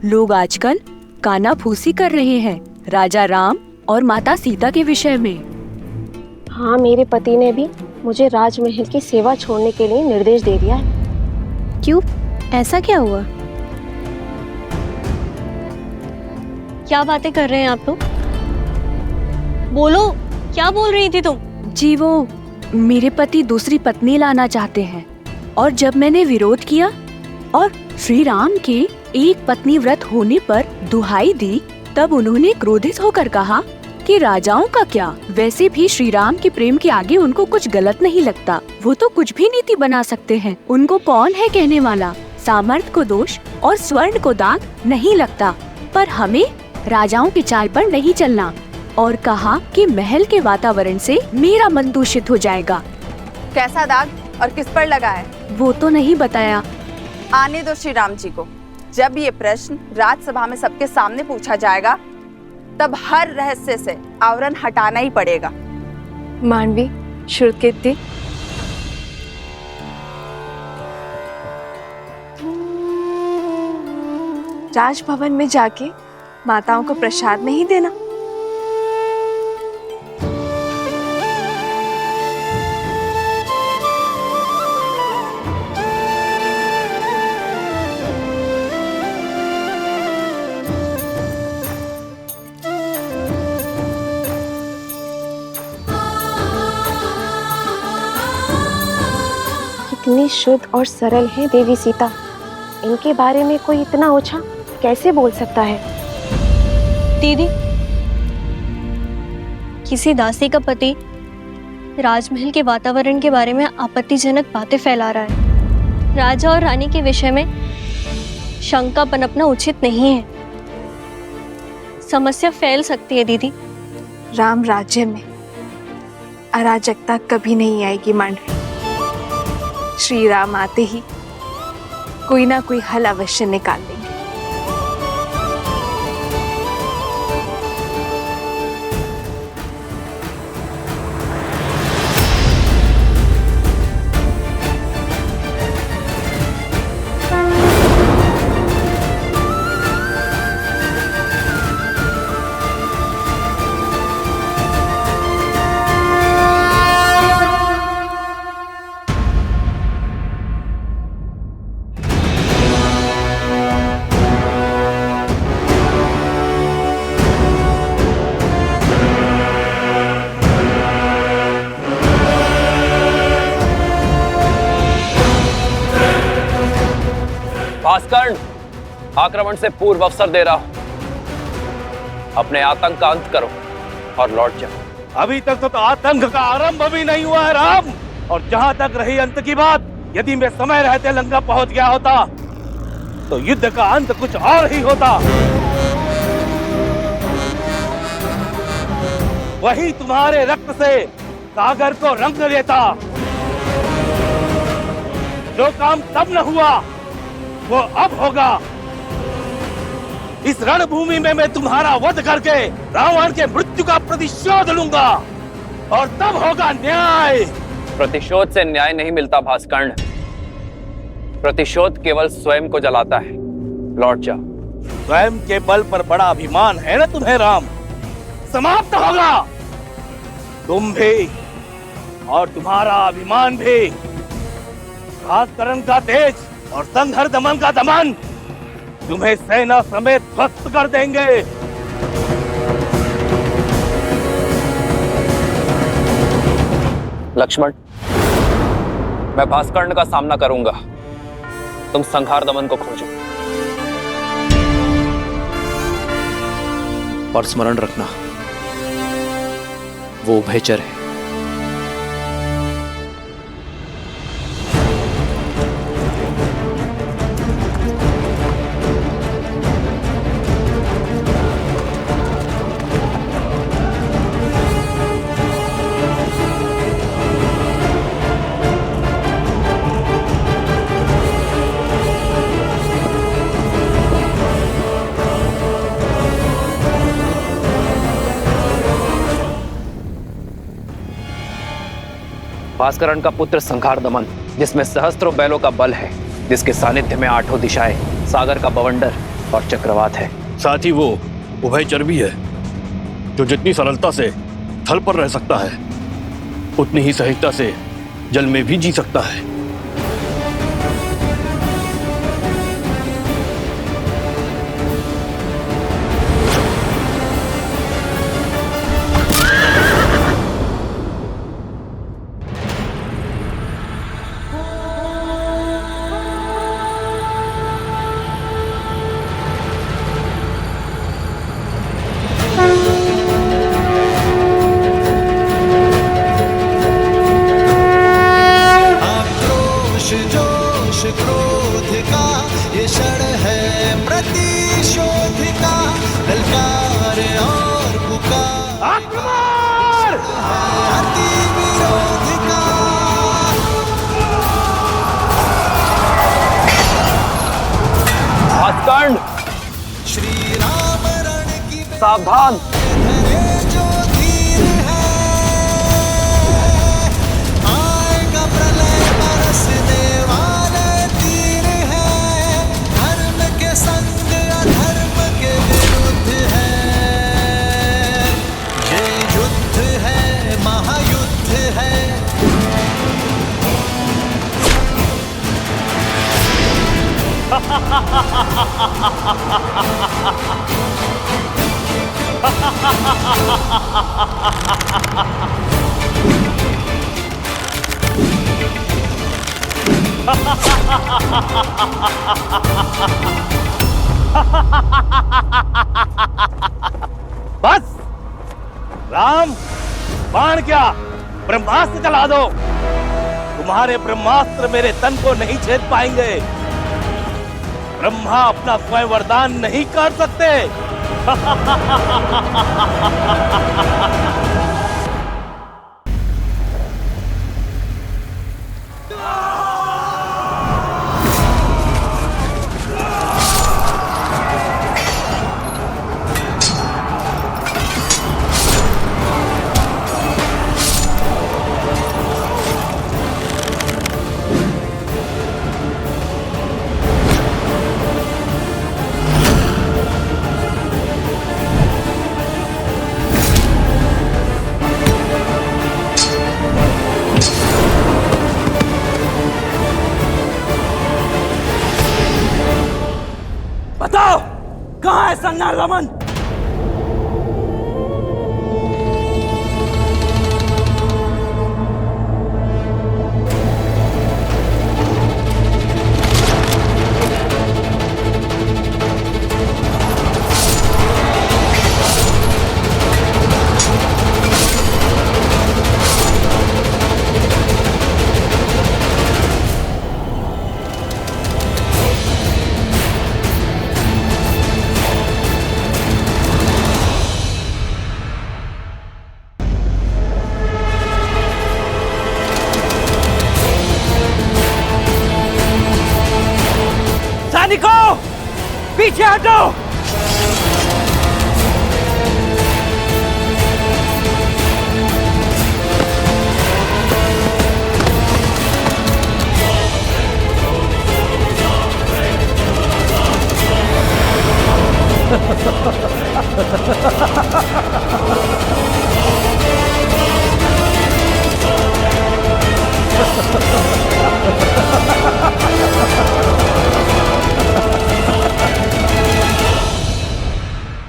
लोग आजकल कानाफूसी कर रहे हैं राजा राम और माता सीता के विषय में। हाँ, मेरे पति ने भी मुझे राजमहल की सेवा छोड़ने के लिए निर्देश दे दिया है। क्यों? ऐसा क्या हुआ? क्या बातें कर रहे हैं आप लोग? बोलो, क्या बोल रही थी तुम? जी वो मेरे पति दूसरी पत्नी लाना चाहते हैं और जब मैंने विरोध किया और श्री राम के एक पत्नी व्रत होने पर दुहाई दी, तब उन्होंने क्रोधित होकर कहा कि राजाओं का क्या, वैसे भी श्री राम के प्रेम के आगे उनको कुछ गलत नहीं लगता। वो तो कुछ भी नीति बना सकते हैं। उनको कौन है कहने वाला? सामर्थ्य को दोष और स्वर्ण को दाग नहीं लगता। पर हमें राजाओं की चाल पर नहीं चलना। और कहा कि महल के वातावरण से मेरा मन दूषित हो जाएगा। कैसा दाग और किस पर लगा है? वो तो नहीं बताया। आने दो श्री राम जी को। जब ये प्रश्न राजसभा में सबके सामने पूछा जाएगा, तब हर रहस्य से आवरण हटाना ही पड़ेगा। मांडवी, श्रुतकीर्ति, राजभवन में जाके माताओं को प्रसाद नहीं देना। कितनी शुद्ध और सरल है देवी सीता। इनके बारे में कोई इतना ओछा कैसे बोल सकता है? दीदी, किसी दासी का पति राजमहल के वातावरण के बारे में आपत्तिजनक बातें फैला रहा है। राजा और रानी के विषय में शंका पनपना उचित नहीं है। समस्या फैल सकती है दीदी। राम राज्य में अराजकता कभी नहीं आएगी मांडवी। श्री राम आते ही कोई ना कोई हल अवश्य निकाल देंगे। भास्कर्ण, आक्रमण से पूर्व अवसर दे रहा हूं। अपने आतंक का अंत करो और लौट जाओ। अभी तक तो आतंक का आरंभ भी नहीं हुआ है राम। और जहां तक रही अंत की बात, यदि मैं समय रहते लंका पहुंच गया होता तो युद्ध का अंत कुछ और ही होता। वही तुम्हारे रक्त से सागर को रंग देता। जो काम तब न हुआ वो अब होगा। इस रणभूमि में मैं तुम्हारा वध करके रावण के मृत्यु का प्रतिशोध लूंगा और तब होगा न्याय। प्रतिशोध से न्याय नहीं मिलता भास्कर्ण। प्रतिशोध केवल स्वयं को जलाता है। लौट जाओ। स्वयं के बल पर बड़ा अभिमान है ना तुम्हें राम। समाप्त होगा तुम भी और तुम्हारा अभिमान भी। भास्करण का तेज और संघर दमन का दमन तुम्हें सेना समेत ध्वस्त कर देंगे। लक्ष्मण, मैं भास्कर्ण का सामना करूंगा, तुम संहार दमन को खोजो और स्मरण रखना वो उभयचर है। भास्करण का पुत्र संहार दमन, जिसमें सहस्त्रों बैलों का बल है, जिसके सानिध्य में आठों दिशाएं, सागर का बवंडर और चक्रवात है। साथ ही वो उभयचर भी है, जो जितनी सरलता से थल पर रह सकता है, उतनी ही सहजता से जल में भी जी सकता है। क्रोध का ये क्षण है प्रतिशोध का, ललकार और पुकार अति विरोध का। भास्करण, श्री राम रण की सावधान। जो धीर है, आएगा प्रलय बरसने वाले तीर है, धर्म के संग अधर्म के विरुद्ध है, ये युद्ध है महायुद्ध है। बस राम, बाण क्या ब्रह्मास्त्र चला दो। तुम्हारे ब्रह्मास्त्र मेरे तन को नहीं छेद पाएंगे। ब्रह्मा अपना स्वयं वरदान नहीं कर सकते। बताओ कहां है संहार दमन? सैनिकों, पीछे हटो।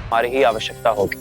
हमारी ही आवश्यकता होगी।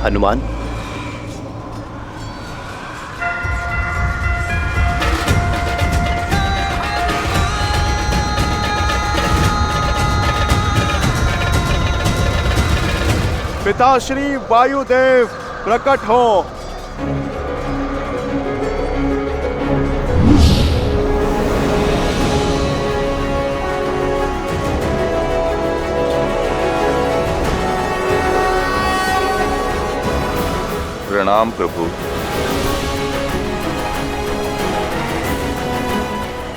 हनुमान, पिताश्री वायुदेव प्रकट हो। प्रणाम प्रभु।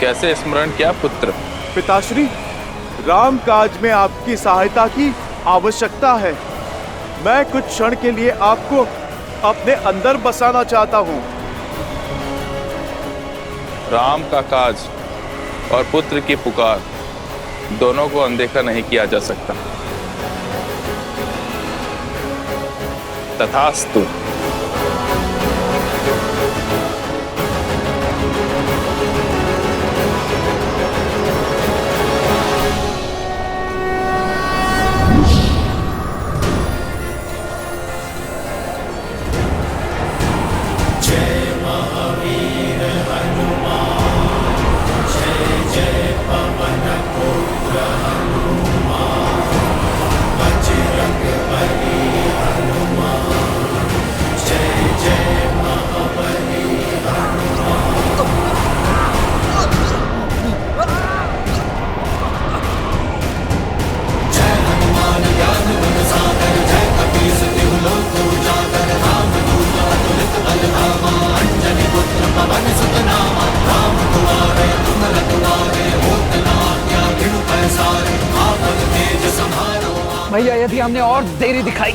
कैसे स्मरण किया पुत्र? पिताश्री, राम काज में आपकी सहायता की आवश्यकता है। मैं कुछ क्षण के लिए आपको अपने अंदर बसाना चाहता हूँ। राम का काज और पुत्र की पुकार दोनों को अनदेखा नहीं किया जा सकता। तथास्तु। भैया, यदि हमने और देरी दिखाई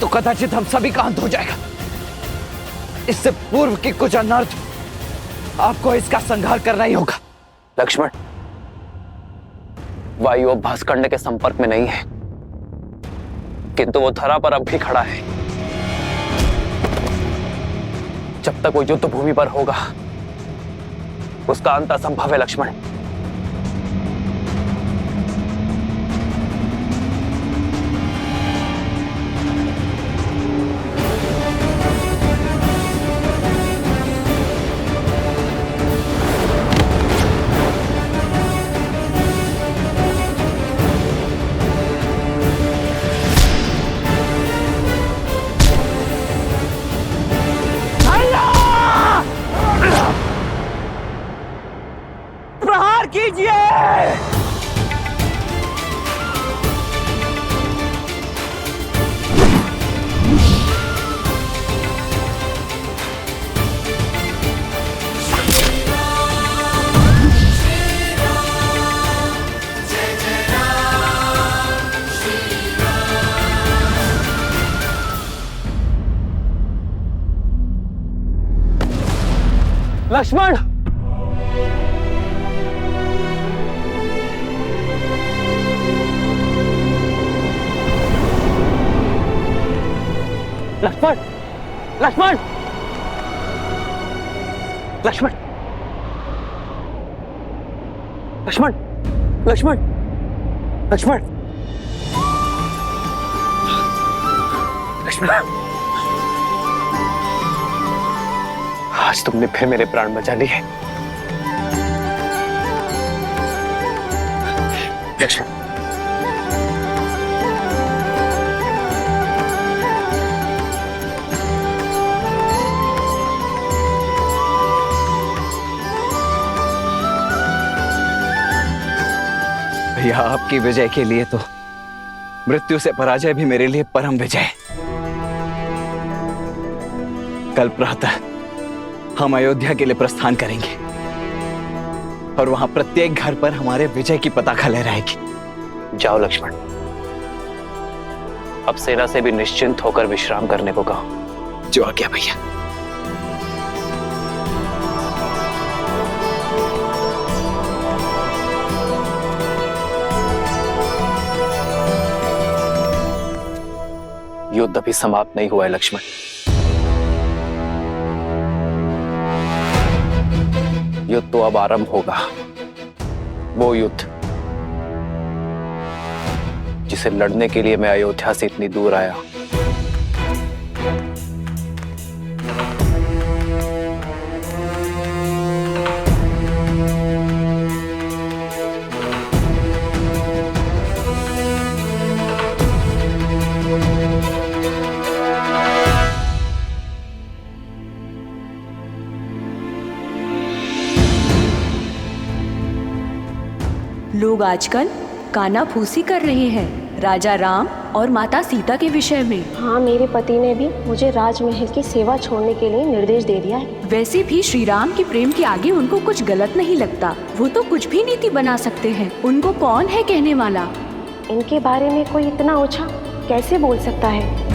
तो कदाचित हम सभी का अंत हो जाएगा। इससे पूर्व की कुछ अनर्थ आपको इसका संहार करना ही होगा। लक्ष्मण, वायु अब भास्करण्य के संपर्क में नहीं है, किंतु वो धरा पर अब भी खड़ा है। जब तक वो युद्ध भूमि पर होगा उसका अंत असंभव है लक्ष्मण। प्रहार कीजिए। लक्ष्मण, लक्ष्मण, लक्ष्मण, लक्ष्मण, लक्ष्मण, लक्ष्मण, लक्ष्मण, लक्ष्मण, आज तुमने फिर मेरे प्राण बचा लिए। लक्ष्मण। भैया आपकी विजय के लिए तो मृत्यु से पराजय भी मेरे लिए परम विजय। कल प्रातः हम अयोध्या के लिए प्रस्थान करेंगे और वहां प्रत्येक घर पर हमारे विजय की पताका लहराएगी। जाओ लक्ष्मण, अब सेना से भी निश्चिंत होकर विश्राम करने को कहो। जो आज्ञा भैया। युद्ध अभी समाप्त नहीं हुआ है लक्ष्मण। युद्ध तो अब आरंभ होगा, वो युद्ध जिसे लड़ने के लिए मैं अयोध्या से इतनी दूर आया। लोग आजकल कानाफूसी कर रहे हैं राजा राम और माता सीता के विषय में। हाँ, मेरे पति ने भी मुझे राजमहल की सेवा छोड़ने के लिए निर्देश दे दिया है। वैसे भी श्री राम के प्रेम के आगे उनको कुछ गलत नहीं लगता। वो तो कुछ भी नीति बना सकते हैं। उनको कौन है कहने वाला? इनके बारे में कोई इतना ऊंचा कैसे बोल सकता है?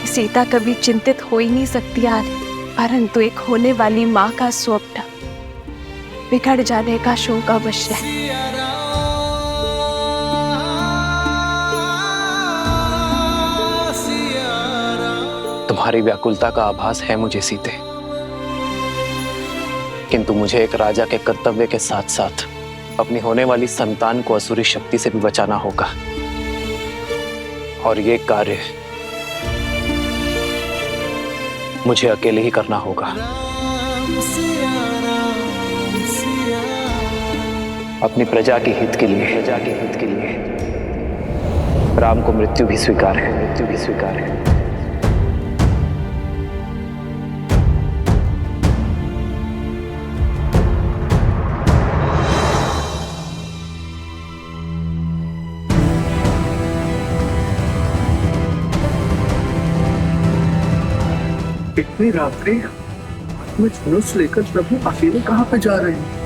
सीता कभी चिंतित हो ही नहीं सकती यार, परंतु एक होने वाली माँ का स्वप्न बिगड़ जाने का शोक अवश्य है। तुम्हारी व्याकुलता का आभास है मुझे सीते, किंतु मुझे एक राजा के कर्तव्य के साथ साथ अपनी होने वाली संतान को असुरी शक्ति से भी बचाना होगा, और ये कार्य मुझे अकेले ही करना होगा। अपनी प्रजा के हित के लिए, राम को मृत्यु भी स्वीकार है। इतनी रात्रि में धनुष लेकर प्रभु अकेले कहाँ पे जा रहे हैं?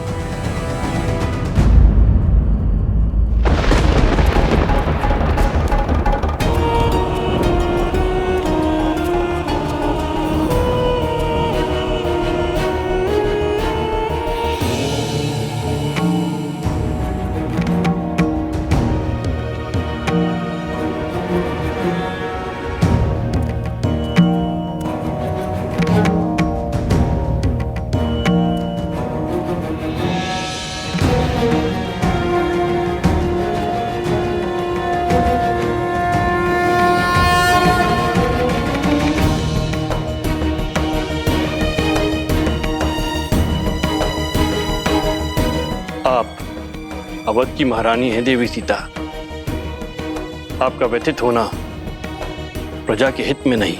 अवध की महारानी है देवी सीता। आपका व्यथित होना प्रजा के हित में नहीं।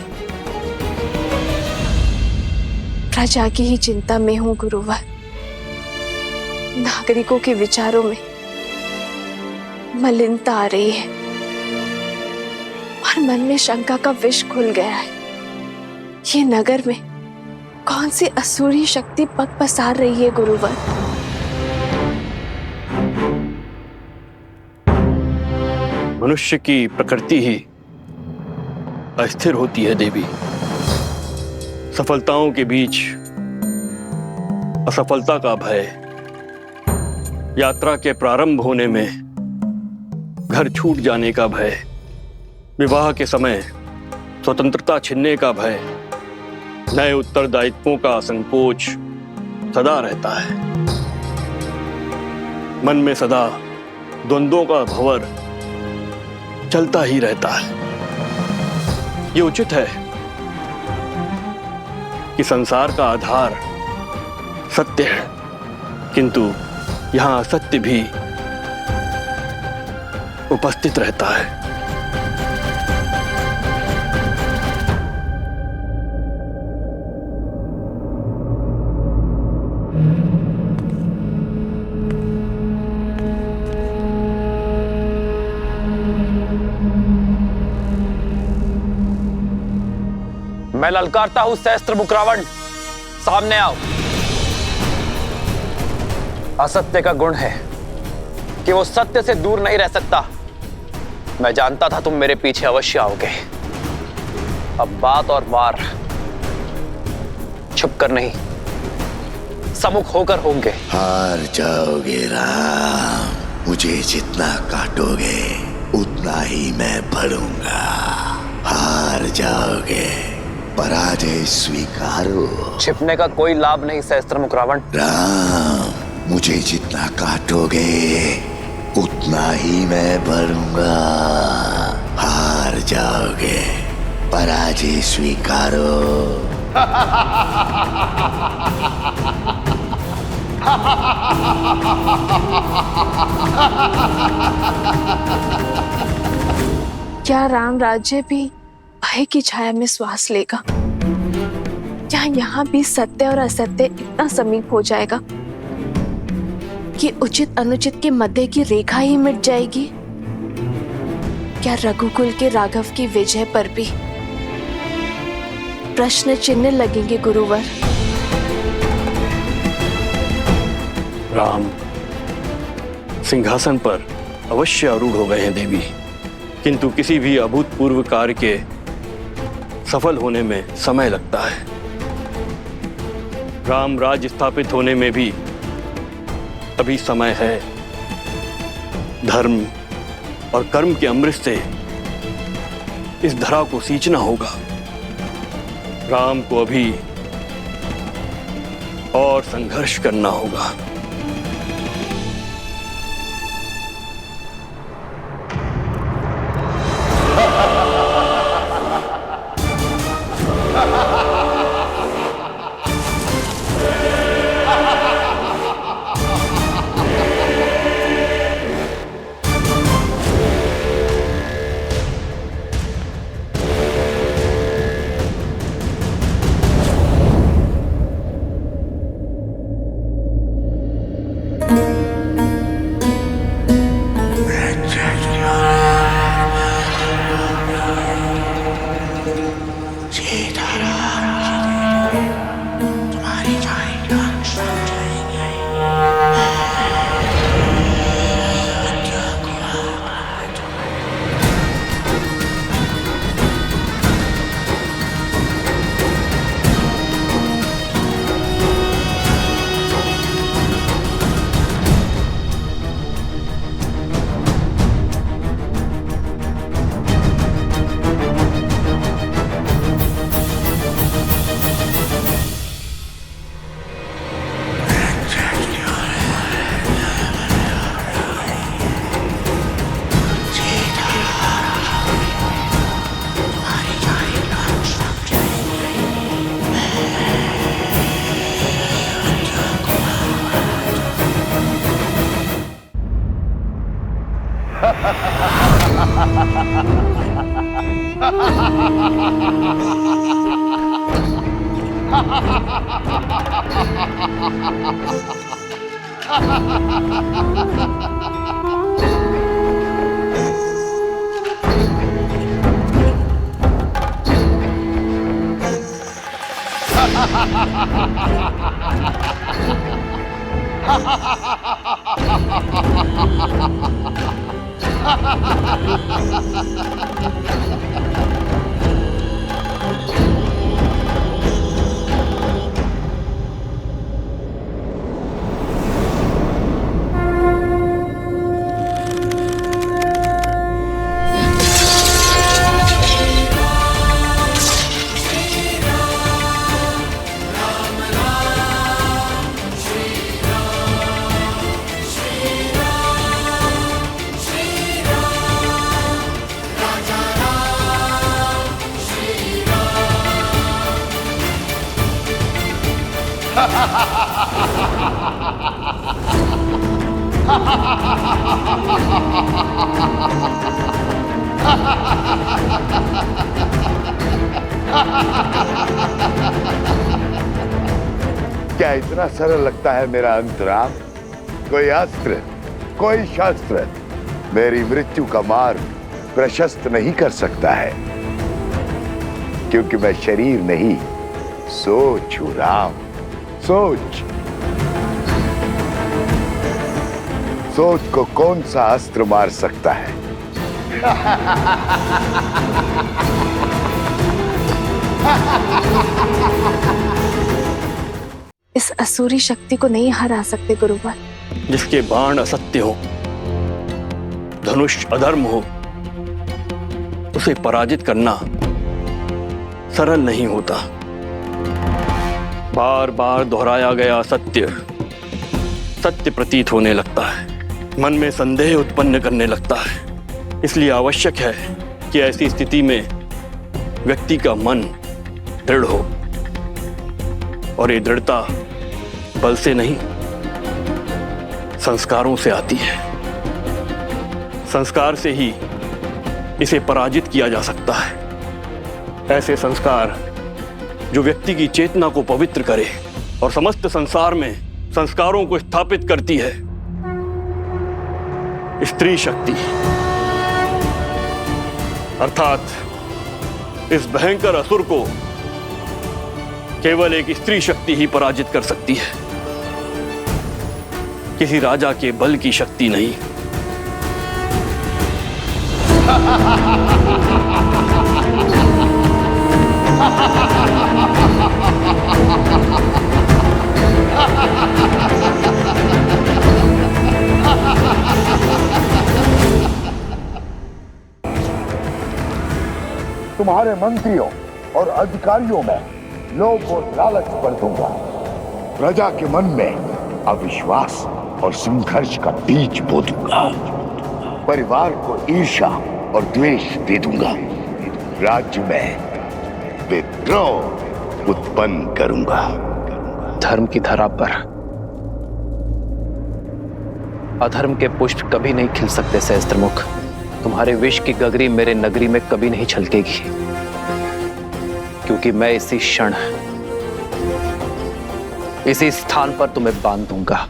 प्रजा की ही चिंता में हूँ गुरुवर। नागरिकों के विचारों में मलिनता आ रही है और मन में शंका का विष खुल गया है। ये नगर में कौन सी असुरी शक्ति पग पसार रही है गुरुवर? मनुष्य की प्रकृति ही अस्थिर होती है देवी। सफलताओं के बीच असफलता का भय, यात्रा के प्रारंभ होने में घर छूट जाने का भय, विवाह के समय स्वतंत्रता छिनने का भय, नए उत्तरदायित्वों का संकोच सदा रहता है। मन में सदा द्वंद्वों का भंवर चलता ही रहता है। ये उचित है कि संसार का आधार सत्य है, किंतु यहां असत्य भी उपस्थित रहता है। मैं ललकारता हूं सहस्त्र मुख रावण, सामने आओ। असत्य का गुण है कि वो सत्य से दूर नहीं रह सकता। मैं जानता था तुम मेरे पीछे अवश्य आओगे। अब बात और वार छुप कर नहीं, सम्मुख होकर होंगे। हार जाओगे राम, मुझे जितना काटोगे उतना ही मैं बढ़ूंगा। हार जाओगे, पराजय स्वीकारो। छिपने का कोई लाभ नहीं सहस्त्र मुख रावण। राम, मुझे जितना काटोगे उतना ही मैं बढ़ूंगा। हार जाओगे, पराजय स्वीकारो। क्या राम राज्य भी भय की छाया में श्वास लेगा? क्या यहाँ भी सत्य और असत्य इतना समीप हो जाएगा कि उचित अनुचित के मध्य की रेखा ही मिट जाएगी? क्या रघुकुल के राघव की विजय पर भी प्रश्न चिन्ह लगेंगे गुरुवर? राम सिंहासन पर अवश्य आरूढ़ हो गए हैं देवी, किंतु किसी भी अभूतपूर्व कार्य के सफल होने में समय लगता है। राम राज्य स्थापित होने में भी अभी समय है। धर्म और कर्म के अमृत से इस धरा को सींचना होगा। राम को अभी और संघर्ष करना होगा। क्या इतना सरल लगता है मेरा अंतराम? कोई अस्त्र, कोई शस्त्र मेरी मृत्यु का मार्ग प्रशस्त नहीं कर सकता है, क्योंकि मैं शरीर नहीं, सोच हूं राम, सोच। सोच को कौन सा अस्त्र मार सकता है? इस असुरी शक्ति को नहीं हरा सकते गुरुवर। जिसके बाण असत्य हो, धनुष अधर्म हो, उसे पराजित करना सरल नहीं होता। बार बार दोहराया गया सत्य सत्य प्रतीत होने लगता है, मन में संदेह उत्पन्न करने लगता है। इसलिए आवश्यक है कि ऐसी स्थिति में व्यक्ति का मन दृढ़ हो, और ये दृढ़ता बल से नहीं, संस्कारों से आती है। संस्कार से ही इसे पराजित किया जा सकता है। ऐसे संस्कार जो व्यक्ति की चेतना को पवित्र करे और समस्त संसार में संस्कारों को स्थापित करती है। स्त्री शक्ति, अर्थात इस भयंकर असुर को केवल एक स्त्री शक्ति ही पराजित कर सकती है, किसी राजा के बल की शक्ति नहीं। तुम्हारे मंत्रियों और अधिकारियों में लोभ और लालच भर दूंगा। प्रजा के मन में अविश्वास और संघर्ष का बीज बो दूंगा। परिवार को ईर्ष्या और द्वेष दे दूंगा। राज्य में विद्रोह उत्पन्न करूंगा। धर्म की धरा पर अधर्म के पुष्प कभी नहीं खिल सकते सहस्त्रमुख। तुम्हारे विष की गगरी मेरे नगरी में कभी नहीं छलकेगी, क्योंकि मैं इसी क्षण इसी स्थान पर तुम्हें बांध दूंगा।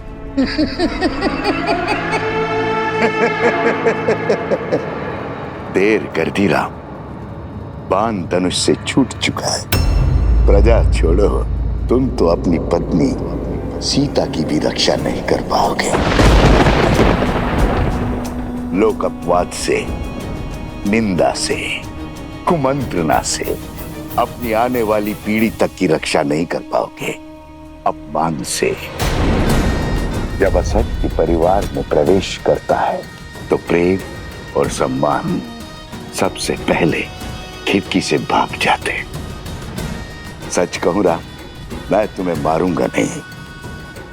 देर कर दी राम, बाण धनुष से छूट चुका है। प्रजा छोड़ो, तुम तो अपनी पत्नी सीता की भी रक्षा नहीं कर पाओगे। लोक अपवाद से, निंदा से, कुमंत्रणा से अपनी आने वाली पीढ़ी तक की रक्षा नहीं कर पाओगे। अपमान से जब असत्य परिवार में प्रवेश करता है तो प्रेम और सम्मान सबसे पहले खिड़की से भाग जाते। सच कहूं राम, मैं तुम्हें मारूंगा नहीं,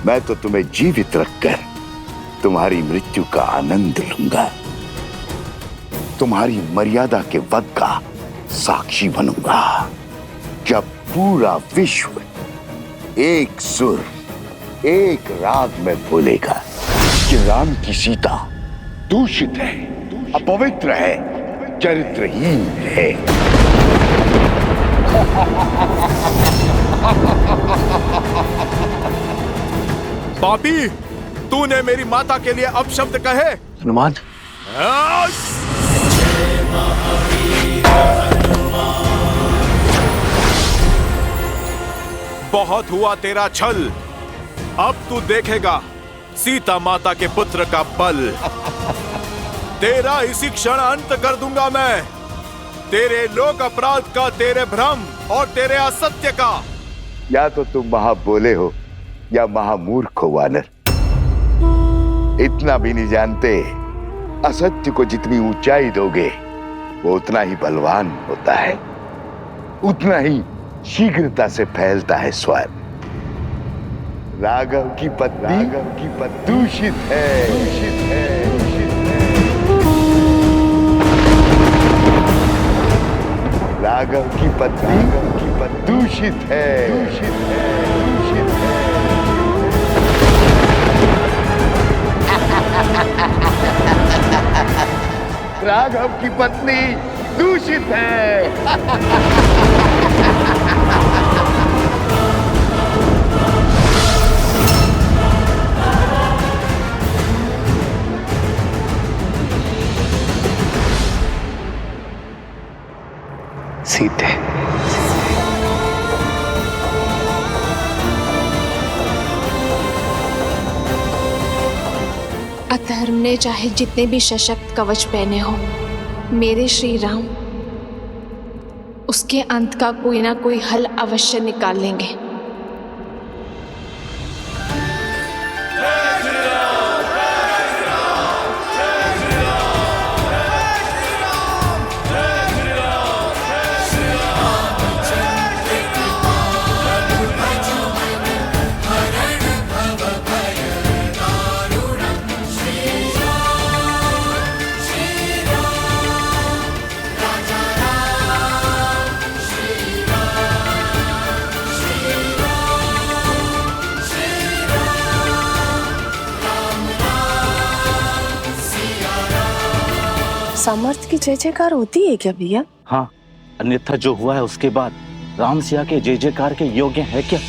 मैं तो तुम्हें जीवित रखकर तुम्हारी मृत्यु का आनंद लूंगा। तुम्हारी मर्यादा के वध का साक्षी बनूंगा। जब पूरा विश्व एक सुर, एक राग में बोलेगा कि राम की सीता दूषित है, अपवित्र है, चरित्रहीन है। पापी, तूने मेरी माता के लिए अपशब्द कहे। हनुमान, बहुत हुआ तेरा छल, अब तू देखेगा सीता माता के पुत्र का बल। तेरा इसी क्षण अंत कर दूंगा मैं, तेरे लोक अपराध का, तेरे भ्रम और तेरे असत्य का। या तो तुम महाबोले हो या महामूर्ख हो वानर। इतना भी नहीं जानते, असत्य को जितनी ऊंचाई दोगे वो उतना ही बलवान होता है, उतना ही शीघ्रता से फैलता है स्वयं। राघव की पत्नी दूषित है, दूषित है, दूषित है। राघव की पत्नी दूषित है, दूषित है, दूषित है। राघव की पत्नी दूषित है। सीते अधर्म ने चाहे जितने भी सशक्त कवच पहने हो, मेरे श्री राम उसके अंत का कोई ना कोई हल अवश्य निकाल लेंगे। सामर्थ्य की जय जयकार होती है क्या भैया? हाँ, अन्यथा जो हुआ है उसके बाद राम सिया के जय जयकार के योग्य है क्या?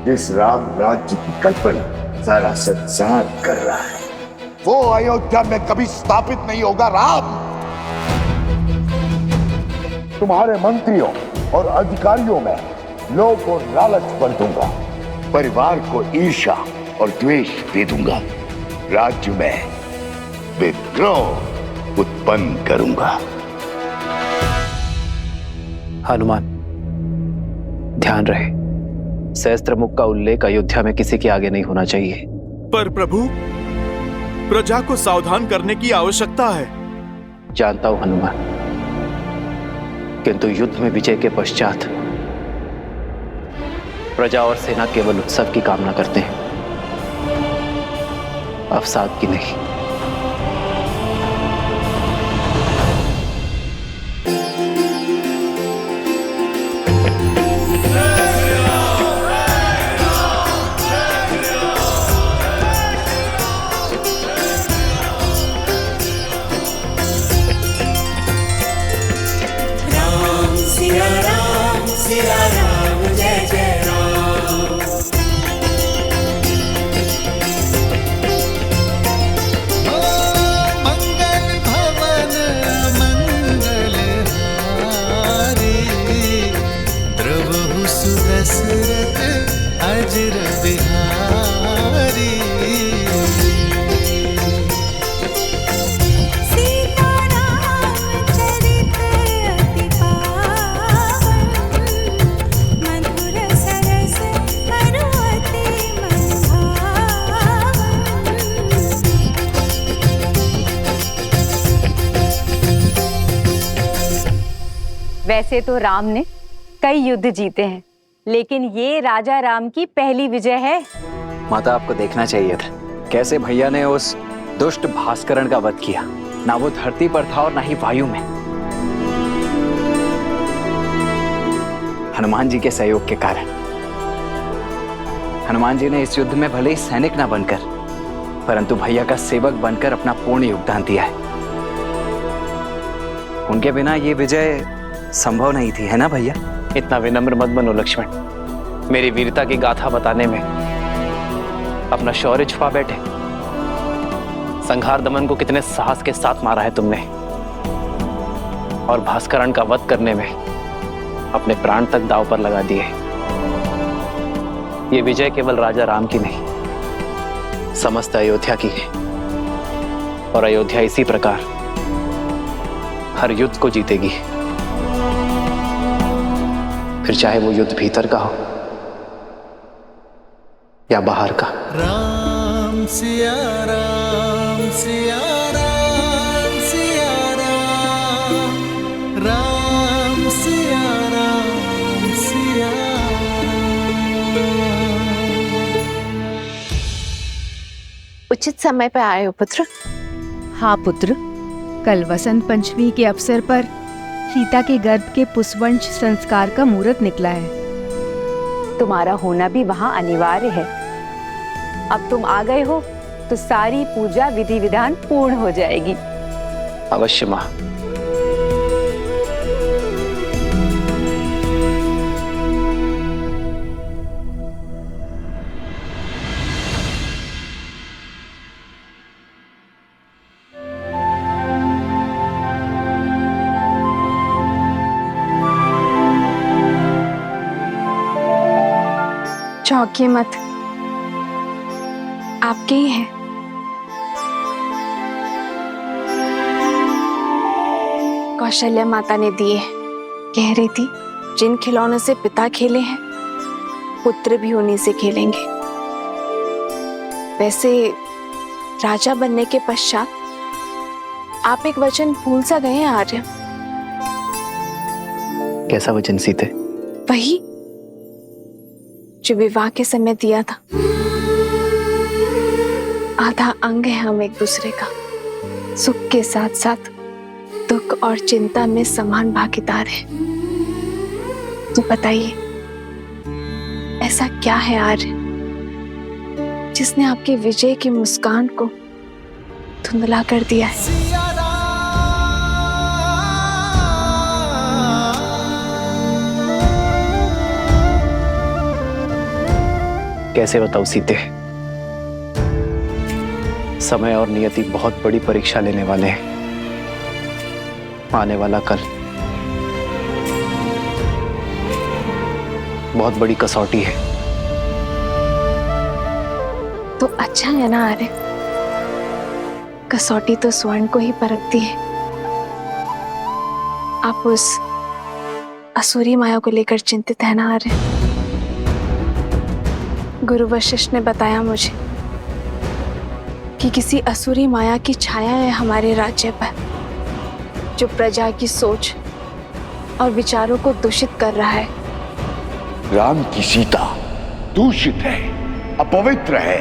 जिस राम राज्य की कल्पना सारा संसार कर रहा है, वो अयोध्या में कभी स्थापित नहीं होगा। राम, तुम्हारे मंत्रियों और अधिकारियों में लोभ और लालच भर दूंगा, परिवार को ईर्ष्या और द्वेष दे दूंगा, राज्य में विद्रोह उत्पन्न करूंगा। हनुमान, ध्यान रहे, सहस्त्र मुख का उल्लेख अयोध्या में किसी के आगे नहीं होना चाहिए। पर प्रभु, प्रजा को सावधान करने की आवश्यकता है। जानता हूं हनुमान, किंतु युद्ध में विजय के पश्चात प्रजा और सेना केवल उत्सव की कामना करते हैं, अवसाद की नहीं। वैसे तो राम ने कई युद्ध जीते हैं, लेकिन ये राजा राम की पहली विजय है। माता, आपको देखना चाहिए था कैसे भैया ने उस दुष्ट भास्करण का वध किया। ना वो धरती पर था और ना ही वायु में। हनुमान जी के सहयोग के कारण हनुमान जी ने इस युद्ध में भले ही सैनिक ना बनकर, परंतु भैया का सेवक बनकर अपना पूर्ण योगदान दिया है। उनके बिना ये विजय संभव नहीं थी, है ना भैया? इतना विनम्र मत बनो लक्ष्मण। मेरी वीरता की गाथा बताने में अपना शौर्य छुपा बैठे। संहार दमन को कितने साहस के साथ मारा है तुमने, और भास्करण का वध करने में अपने प्राण तक दांव पर लगा दिए। ये विजय केवल राजा राम की नहीं, समस्त अयोध्या की है। और अयोध्या इसी प्रकार हर युद्ध को जीतेगी, फिर चाहे वो युद्ध भीतर का हो या बाहर का। राम सिया राम सिया राम सिया राम, राम सिया राम सिया उचित समय पर आए हो पुत्र। हाँ पुत्र, कल वसंत पंचमी के अवसर पर सीता के गर्भ के पुष्पवंश संस्कार का मुहूर्त निकला है। तुम्हारा होना भी वहां अनिवार्य है। अब तुम आ गए हो तो सारी पूजा विधि विधान पूर्ण हो जाएगी। अवश्य माँ। चौंकिए मत, आपके ही है। कौशल्या माता ने दिए। कह रही थी जिन खिलौनों से पिता खेले हैं पुत्र भी उन्हीं से खेलेंगे। वैसे राजा बनने के पश्चात आप एक वचन भूल सा गए हैं आर्य। कैसा वचन सीते? वही जो विवाह के समय दिया था। आधा अंग है हम एक दूसरे का, सुख के साथ साथ दुख और चिंता में समान भागीदार है। तो बताइए ऐसा क्या है आर्य जिसने आपके विजय की मुस्कान को धुंधला कर दिया है? कैसे बताऊं सीते? समय और नियति बहुत बड़ी परीक्षा लेने वाले हैं। आने वाला कल बहुत बड़ी कसौटी है। तो अच्छा है ना आर्य, कसौटी तो स्वर्ण को ही परखती है। आप उस असुरी माया को लेकर चिंतित है ना आर्य? गुरु वशिष्ठ ने बताया मुझे कि किसी असुरी माया की छाया है हमारे राज्य पर, जो प्रजा की सोच और विचारों को दूषित कर रहा है। राम की सीता दूषित है, अपवित्र है,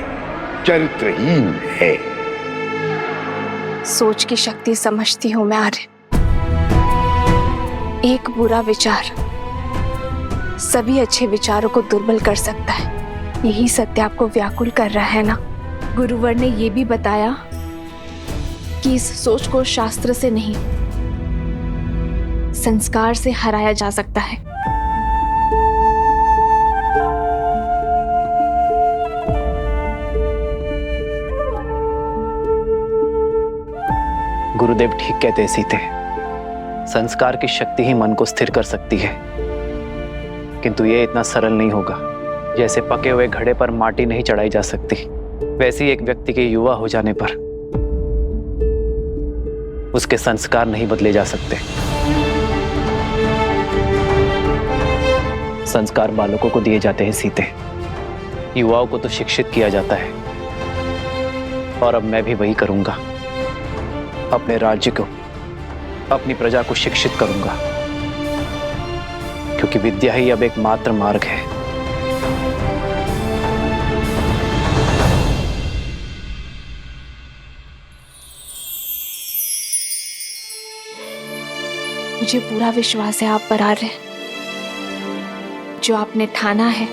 चरित्रहीन है। सोच की शक्ति समझती हूं मैं आर्य। एक बुरा विचार सभी अच्छे विचारों को दुर्बल कर सकता है। यही सत्य आपको व्याकुल कर रहा है ना? गुरुवर ने यह भी बताया कि इस सोच को शास्त्र से नहीं संस्कार से हराया जा सकता है। गुरुदेव ठीक कहते हैं सीते। संस्कार की शक्ति ही मन को स्थिर कर सकती है, किंतु यह इतना सरल नहीं होगा। जैसे पके हुए घड़े पर माटी नहीं चढ़ाई जा सकती, वैसे ही एक व्यक्ति के युवा हो जाने पर उसके संस्कार नहीं बदले जा सकते। संस्कार बालकों को दिए जाते हैं सीते, युवाओं को तो शिक्षित किया जाता है। और अब मैं भी वही करूंगा। अपने राज्य को, अपनी प्रजा को शिक्षित करूंगा, क्योंकि विद्या ही अब एक मात्र मार्ग है। मुझे पूरा विश्वास है आप पर आर्य। जो आपने ठाना है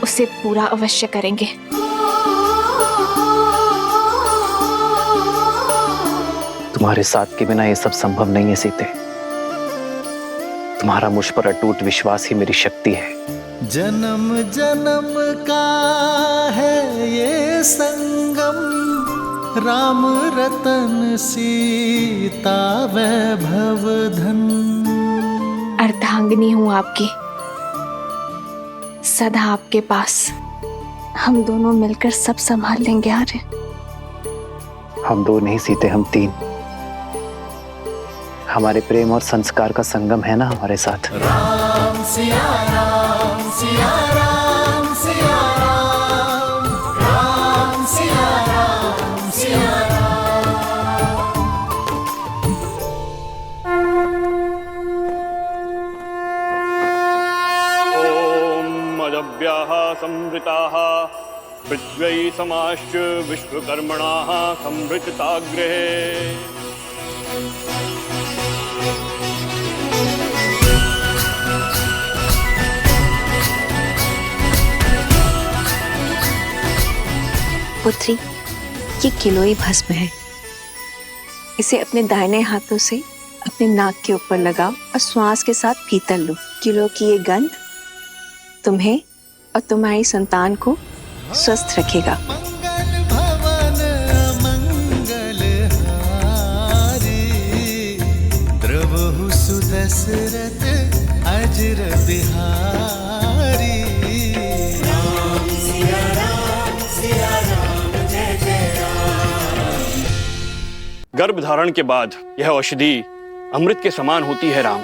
उसे पूरा अवश्य करेंगे। तुम्हारे साथ के बिना ये सब संभव नहीं है सीते। तुम्हारा मुझ पर अटूट विश्वास ही मेरी शक्ति है। जन्म जन्म का है ये संगम, राम रतन सीता वैभव धन। अर्धांगिनी हूं आपकी, सदा आपके पास। हम दोनों मिलकर सब संभाल लेंगे आर्य। हम दो नहीं सीते, हम तीन। हमारे प्रेम और संस्कार का संगम है ना हमारे साथ। राम सिया राम सिया राम सिया राम, राम सिया राम सिया अजव्याः संवृताः पृथ्वी समाश्च विश्वकर्मणाः संवृताग्रहे। पुत्री, ये किलोई भस्म है। इसे अपने दाहिने हाथों से अपने नाक के ऊपर लगाओ और श्वास के साथ भीतर लो। किलो की ये गंध तुम्हें और तुम्हारी संतान को स्वस्थ रखेगा। द्रवहु सुदशरथ अजर बिहारी। राम सिया राम जय जय राम। गर्भ धारण के बाद यह औषधि अमृत के समान होती है राम।